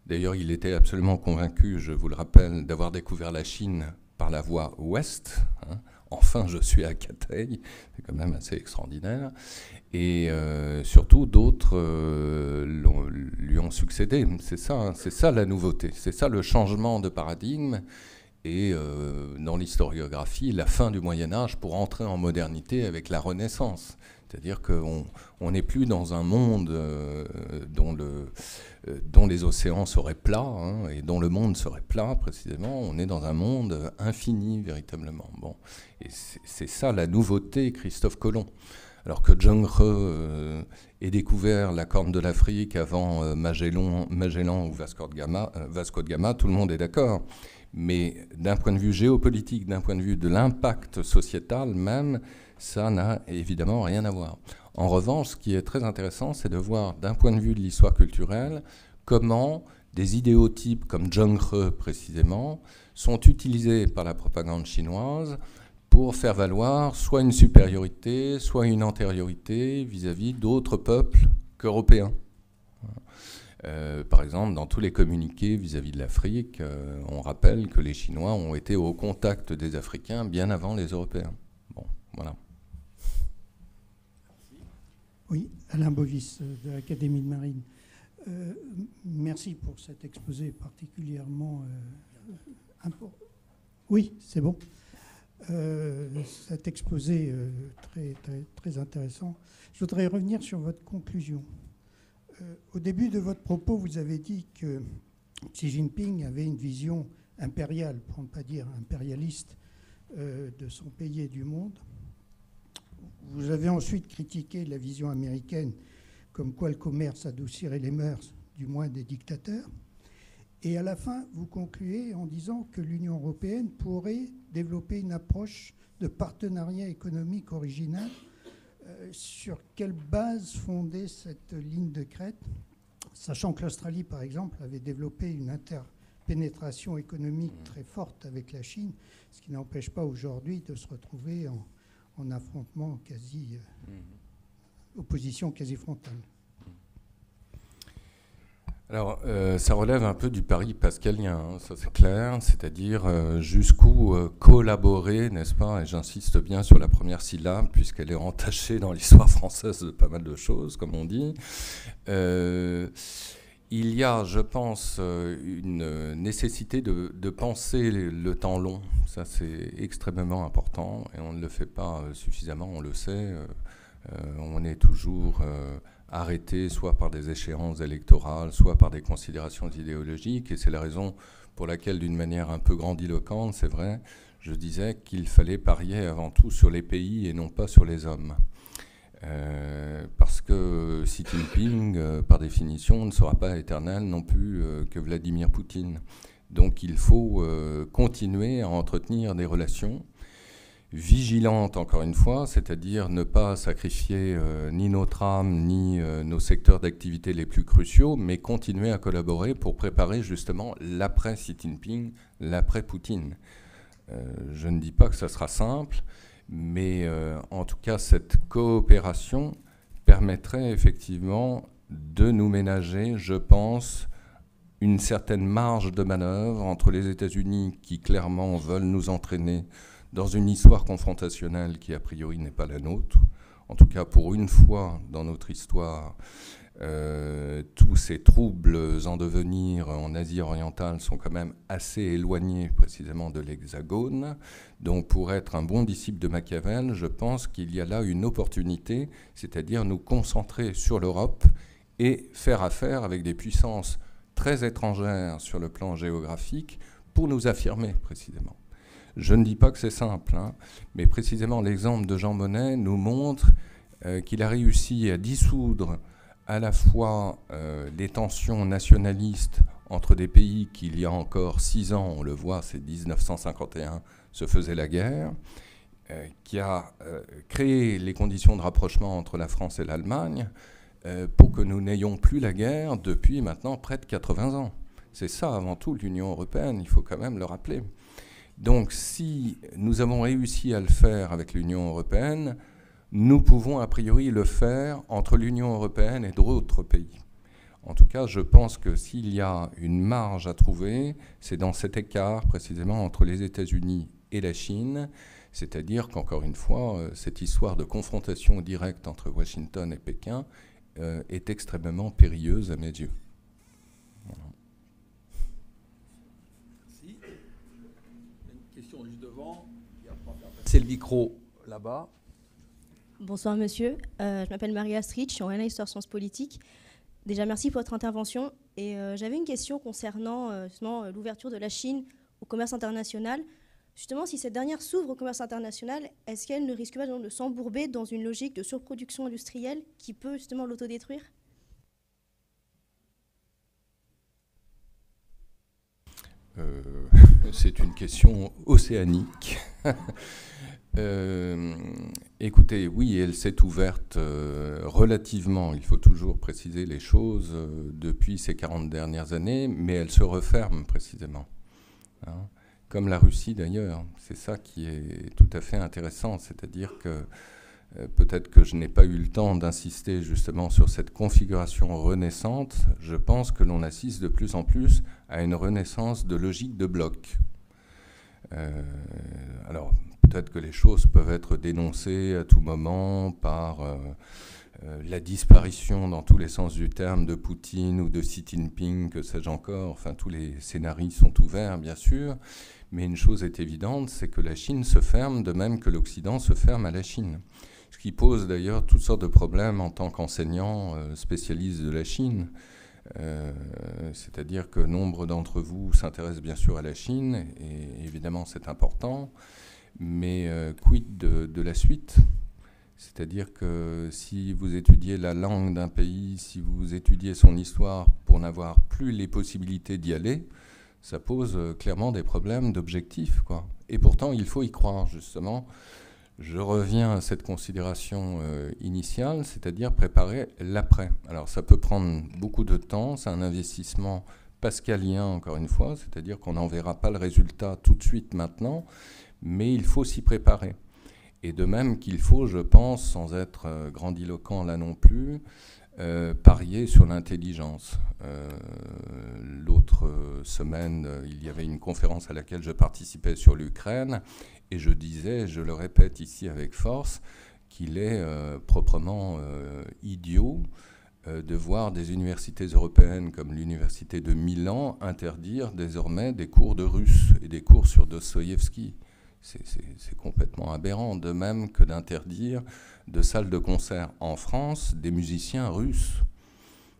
d'ailleurs il était absolument convaincu, je vous le rappelle, d'avoir découvert la Chine par la voie ouest, hein. Enfin je suis à Cathay, c'est quand même assez extraordinaire, et surtout d'autres lui ont succédé. C'est ça la nouveauté, c'est ça le changement de paradigme. Et dans l'historiographie, la fin du Moyen-Âge pour entrer en modernité avec la Renaissance. C'est-à-dire qu'on n'est plus dans un monde dont les océans seraient plats, hein, et dont le monde serait plat, précisément. On est dans un monde infini, véritablement. Bon. Et c'est ça la nouveauté Christophe Colomb. Alors que Zheng He ait découvert la Corne de l'Afrique avant Magellan ou Vasco de Gama, tout le monde est d'accord. Mais d'un point de vue géopolitique, d'un point de vue de l'impact sociétal même, ça n'a évidemment rien à voir. En revanche, ce qui est très intéressant, c'est de voir d'un point de vue de l'histoire culturelle comment des idéotypes comme Zheng He précisément sont utilisés par la propagande chinoise pour faire valoir soit une supériorité, soit une antériorité vis-à-vis d'autres peuples qu'européens. Par exemple, dans tous les communiqués vis-à-vis de l'Afrique, on rappelle que les Chinois ont été au contact des Africains bien avant les Européens. Bon, voilà. Oui, Alain Bovis de l'Académie de Marine. Merci pour cet exposé particulièrement important. Oui, c'est bon. Cet exposé très intéressant. Je voudrais revenir sur votre conclusion. Au début de votre propos, vous avez dit que Xi Jinping avait une vision impériale, pour ne pas dire impérialiste, de son pays et du monde. Vous avez ensuite critiqué la vision américaine, comme quoi le commerce adoucirait les mœurs, du moins des dictateurs. Et à la fin, vous concluez en disant que l'Union européenne pourrait développer une approche de partenariat économique original. Sur quelle base fonder cette ligne de crête, sachant que l'Australie, par exemple, avait développé une interpénétration économique très forte avec la Chine, ce qui n'empêche pas aujourd'hui de se retrouver en affrontement quasi, opposition quasi frontale. Alors, ça relève un peu du pari pascalien, hein, ça c'est clair, c'est-à-dire jusqu'où collaborer, n'est-ce pas, et j'insiste bien sur la première syllabe, puisqu'elle est entachée dans l'histoire française de pas mal de choses, comme on dit. Il y a, je pense, une nécessité de penser le temps long, ça c'est extrêmement important, et on ne le fait pas suffisamment, on le sait, on est toujours... arrêté soit par des échéances électorales, soit par des considérations idéologiques. Et c'est la raison pour laquelle, d'une manière un peu grandiloquente, c'est vrai, je disais qu'il fallait parier avant tout sur les pays et non pas sur les hommes. Parce que Xi Jinping, par définition, ne sera pas éternel non plus que Vladimir Poutine. Donc il faut continuer à entretenir des relations vigilante, encore une fois, c'est-à-dire ne pas sacrifier ni notre âme, ni nos secteurs d'activité les plus cruciaux, mais continuer à collaborer pour préparer justement l'après Xi Jinping, l'après Poutine. Je ne dis pas que ça sera simple, mais en tout cas, cette coopération permettrait effectivement de nous ménager, je pense, une certaine marge de manœuvre entre les États-Unis qui clairement veulent nous entraîner dans une histoire confrontationnelle qui, a priori, n'est pas la nôtre. En tout cas, pour une fois dans notre histoire, tous ces troubles en devenir en Asie orientale sont quand même assez éloignés précisément de l'Hexagone. Donc, pour être un bon disciple de Machiavel, je pense qu'il y a là une opportunité, c'est-à-dire nous concentrer sur l'Europe et faire affaire avec des puissances très étrangères sur le plan géographique pour nous affirmer précisément. Je ne dis pas que c'est simple, hein, mais précisément l'exemple de Jean Monnet nous montre qu'il a réussi à dissoudre à la fois les tensions nationalistes entre des pays qui, il y a encore 6 ans, on le voit, c'est 1951, se faisaient la guerre, qui a créé les conditions de rapprochement entre la France et l'Allemagne pour que nous n'ayons plus la guerre depuis maintenant près de 80 ans. C'est ça avant tout l'Union européenne, il faut quand même le rappeler. Donc si nous avons réussi à le faire avec l'Union européenne, nous pouvons a priori le faire entre l'Union européenne et d'autres pays. En tout cas, je pense que s'il y a une marge à trouver, c'est dans cet écart précisément entre les États-Unis et la Chine, c'est-à-dire qu'encore une fois, cette histoire de confrontation directe entre Washington et Pékin est extrêmement périlleuse à mes yeux. Voilà. Merci. Une question juste devant. C'est le micro là-bas. Bonsoir monsieur, je m'appelle Marie-Astrid, je suis en histoire sciences politiques. Déjà merci pour votre intervention et j'avais une question concernant justement l'ouverture de la Chine au commerce international. Justement, si cette dernière s'ouvre au commerce international, est-ce qu'elle ne risque pas de s'embourber dans une logique de surproduction industrielle qui peut justement l'autodétruire ? C'est une question océanique. Écoutez, oui, elle s'est ouverte relativement, il faut toujours préciser les choses, depuis ces 40 dernières années, mais elle se referme précisément. Hein, comme la Russie d'ailleurs. C'est ça qui est tout à fait intéressant, c'est-à-dire que peut-être que je n'ai pas eu le temps d'insister justement sur cette configuration renaissante. Je pense que l'on assiste de plus en plus à une renaissance de logique de bloc. Alors, peut-être que les choses peuvent être dénoncées à tout moment par la disparition dans tous les sens du terme de Poutine ou de Xi Jinping, que sais-je encore. Enfin, tous les scénarios sont ouverts, bien sûr. Mais une chose est évidente, c'est que la Chine se ferme de même que l'Occident se ferme à la Chine. Ce qui pose d'ailleurs toutes sortes de problèmes en tant qu'enseignant spécialiste de la Chine. C'est-à-dire que nombre d'entre vous s'intéressent bien sûr à la Chine, et évidemment c'est important, mais quid de la suite ? C'est-à-dire que si vous étudiez la langue d'un pays, si vous étudiez son histoire pour n'avoir plus les possibilités d'y aller, ça pose clairement des problèmes d'objectifs, quoi. Et pourtant, il faut y croire, justement. Je reviens à cette considération initiale, c'est-à-dire préparer l'après. Alors, ça peut prendre beaucoup de temps, c'est un investissement pascalien, encore une fois, c'est-à-dire qu'on n'en verra pas le résultat tout de suite maintenant, mais il faut s'y préparer. Et de même qu'il faut, je pense, sans être grandiloquent là non plus, parier sur l'intelligence. L'autre semaine, il y avait une conférence à laquelle je participais sur l'Ukraine, et je disais, je le répète ici avec force, qu'il est proprement idiot de voir des universités européennes comme l'université de Milan interdire désormais des cours de russe et des cours sur Dostoïevski. C'est complètement aberrant, de même que d'interdire de salles de concert en France des musiciens russes.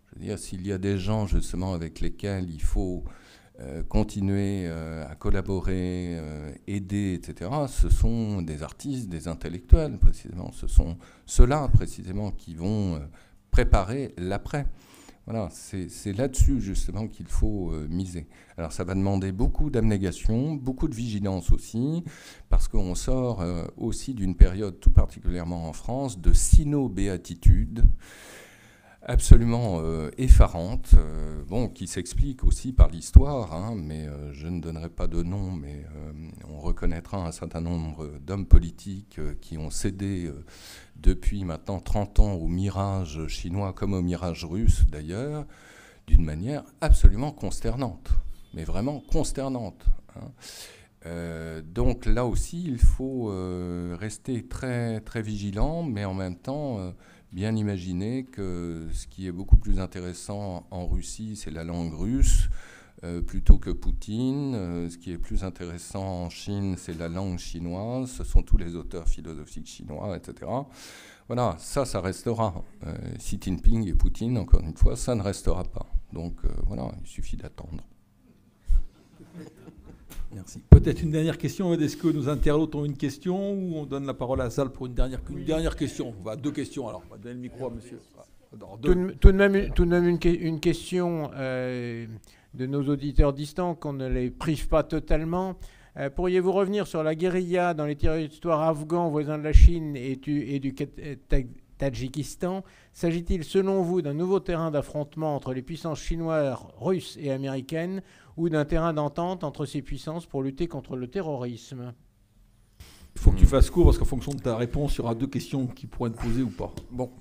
Je veux dire, s'il y a des gens justement avec lesquels il faut continuer à collaborer, aider, etc., ce sont des artistes, des intellectuels précisément. Ce sont ceux-là précisément qui vont préparer l'après. Voilà, c'est là-dessus justement qu'il faut miser. Alors ça va demander beaucoup d'abnégation, beaucoup de vigilance aussi, parce qu'on sort aussi d'une période tout particulièrement en France de sino-béatitude absolument effarante, bon, qui s'explique aussi par l'histoire, hein, mais je ne donnerai pas de nom, mais on reconnaîtra un certain nombre d'hommes politiques qui ont cédé depuis maintenant 30 ans au mirage chinois comme au mirage russe d'ailleurs, d'une manière absolument consternante, mais vraiment consternante. Hein. Donc là aussi, il faut rester très, très vigilant, mais en même temps bien imaginer que ce qui est beaucoup plus intéressant en Russie, c'est la langue russe, plutôt que Poutine. Ce qui est plus intéressant en Chine, c'est la langue chinoise, ce sont tous les auteurs philosophiques chinois, etc. Voilà, ça restera. Xi Jinping et Poutine, encore une fois, ça ne restera pas. Donc voilà, il suffit d'attendre. Merci. Peut-être une dernière question. Est-ce que nos internautes ont une question ou on donne la parole à la salle pour une dernière question? Enfin, 2 questions alors. On va donner le micro à monsieur. Tout de même une question de nos auditeurs distants, qu'on ne les prive pas totalement. Pourriez-vous revenir sur la guérilla dans les territoires afghans voisins de la Chine et du Tadjikistan? S'agit-il selon vous d'un nouveau terrain d'affrontement entre les puissances chinoises, russes et américaines ou d'un terrain d'entente entre ces puissances pour lutter contre le terrorisme? Il faut que tu fasses court parce qu'en fonction de ta réponse, il y aura 2 questions qui pourraient être posées ou pas. Bon.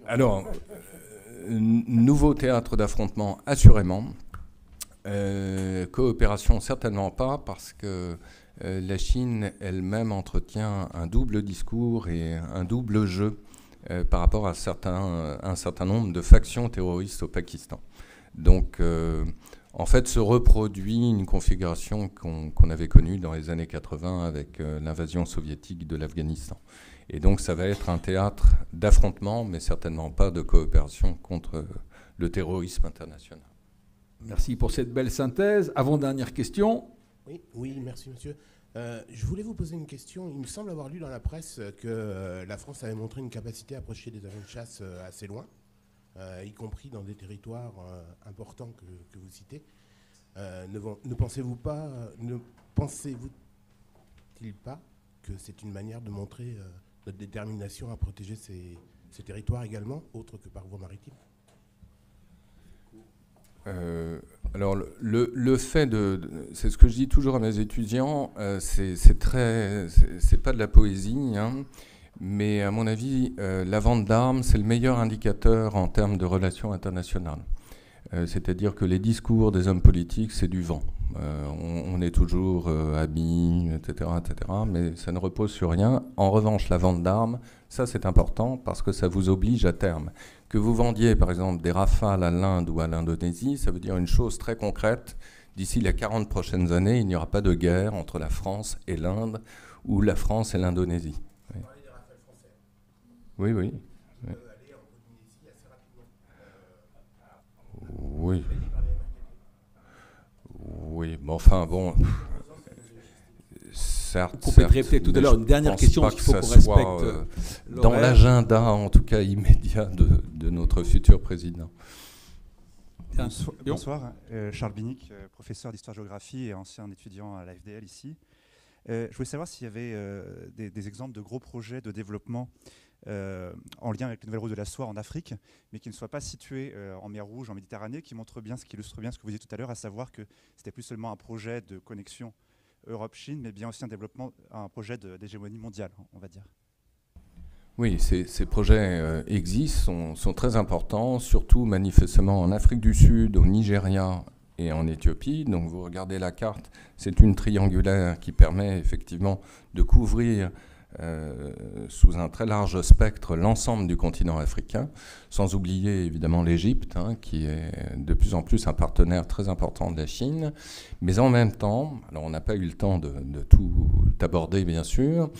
Alors, nouveau théâtre d'affrontement, assurément. Coopération, certainement pas, parce que la Chine elle-même entretient un double discours et un double jeu par rapport à un certain nombre de factions terroristes au Pakistan. Donc, en fait, se reproduit une configuration qu'on avait connue dans les années 80 avec l'invasion soviétique de l'Afghanistan. Et donc, ça va être un théâtre d'affrontement, mais certainement pas de coopération contre le terrorisme international. Merci pour cette belle synthèse. Avant-dernière question. Oui, merci monsieur. Je voulais vous poser une question. Il me semble avoir lu dans la presse que la France avait montré une capacité à projeter des avions de chasse assez loin, y compris dans des territoires importants que vous citez. Ne pensez-vous il pas que c'est une manière de montrer notre détermination à protéger ces territoires également, autres que par voie maritime? Alors le fait c'est ce que je dis toujours à mes étudiants, c'est pas de la poésie, hein, mais à mon avis, la vente d'armes, c'est le meilleur indicateur en termes de relations internationales. C'est-à-dire que les discours des hommes politiques, c'est du vent. On est toujours amis, etc., mais ça ne repose sur rien. En revanche, la vente d'armes, ça c'est important parce que ça vous oblige à terme. Que vous vendiez par exemple des Rafales à l'Inde ou à l'Indonésie, ça veut dire une chose très concrète. D'ici les 40 prochaines années, il n'y aura pas de guerre entre la France et l'Inde ou la France et l'Indonésie. Oui. Des Rafales français. Oui. Aller en Polynésie assez rapidement. Oui. Oui, mais enfin bon. Certes, vous compléterez peut-être tout à l'heure une dernière question, parce qu'il faut qu'on respecte dans l'agenda, en tout cas immédiat, de notre futur président. Bonsoir, Charles Binic, professeur d'histoire-géographie et ancien étudiant à l'AFDL ici. Je voulais savoir s'il y avait des exemples de gros projets de développement en lien avec les nouvelles routes de la soie en Afrique, mais qui ne soient pas situés en mer Rouge, en Méditerranée, qui illustre bien ce que vous disiez tout à l'heure, à savoir que c'était plus seulement un projet de connexion Europe-Chine, mais bien aussi un projet d'hégémonie mondiale, on va dire. Oui, ces projets existent, sont très importants, surtout manifestement en Afrique du Sud, au Nigeria et en Éthiopie. Donc vous regardez la carte, c'est une triangulaire qui permet effectivement de couvrir sous un très large spectre l'ensemble du continent africain, sans oublier évidemment l'Égypte, hein, qui est de plus en plus un partenaire très important de la Chine. Mais en même temps, alors on n'a pas eu le temps de tout aborder bien sûr,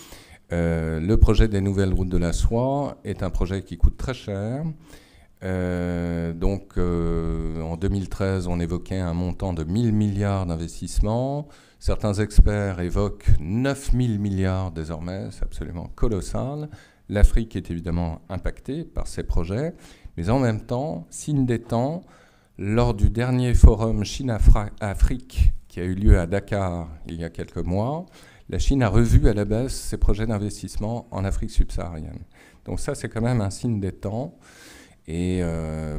le projet des nouvelles routes de la soie est un projet qui coûte très cher. Donc en 2013, on évoquait un montant de 1000 milliards d'investissements. Certains experts évoquent 9000 milliards désormais, c'est absolument colossal. L'Afrique est évidemment impactée par ces projets, mais en même temps, signe des temps, lors du dernier forum Chine-Afrique qui a eu lieu à Dakar il y a quelques mois, la Chine a revu à la baisse ses projets d'investissement en Afrique subsaharienne. Donc ça, c'est quand même un signe des temps. Et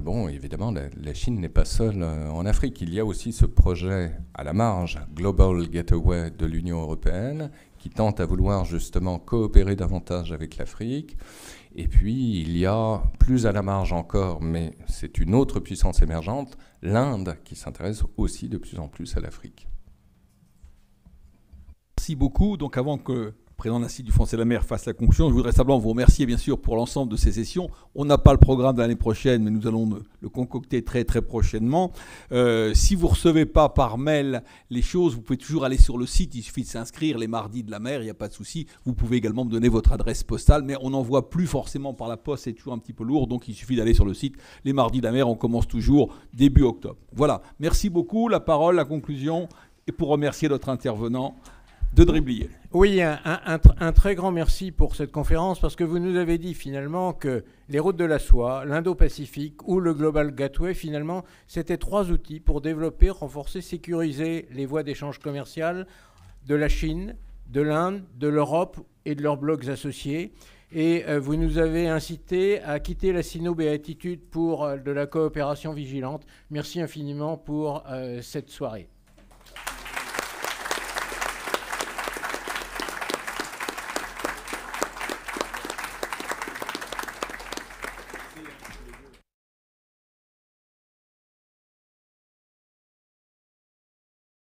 bon, évidemment, la Chine n'est pas seule en Afrique. Il y a aussi ce projet à la marge, Global Gateway de l'Union européenne, qui tente à vouloir justement coopérer davantage avec l'Afrique. Et puis, il y a plus à la marge encore, mais c'est une autre puissance émergente, l'Inde, qui s'intéresse aussi de plus en plus à l'Afrique. Merci beaucoup. Donc avant que le président de l'Institut français de la mer fasse la conclusion, je voudrais simplement vous remercier bien sûr pour l'ensemble de ces sessions. On n'a pas le programme de l'année prochaine, mais nous allons le concocter très très prochainement. Si vous ne recevez pas par mail les choses, vous pouvez toujours aller sur le site, il suffit de s'inscrire les mardis de la mer, il n'y a pas de souci. Vous pouvez également me donner votre adresse postale, mais on n'envoie plus forcément par la poste, c'est toujours un petit peu lourd, donc il suffit d'aller sur le site. Les mardis de la mer, on commence toujours début octobre. Voilà, merci beaucoup. La parole, la conclusion et pour remercier notre intervenant de Driblier. Oui, un très grand merci pour cette conférence, parce que vous nous avez dit finalement que les routes de la soie, l'Indo-Pacifique ou le Global Gateway, finalement, c'était 3 outils pour développer, renforcer, sécuriser les voies d'échange commercial de la Chine, de l'Inde, de l'Europe et de leurs blocs associés. Et vous nous avez incité à quitter la sino-béatitude pour de la coopération vigilante. Merci infiniment pour cette soirée.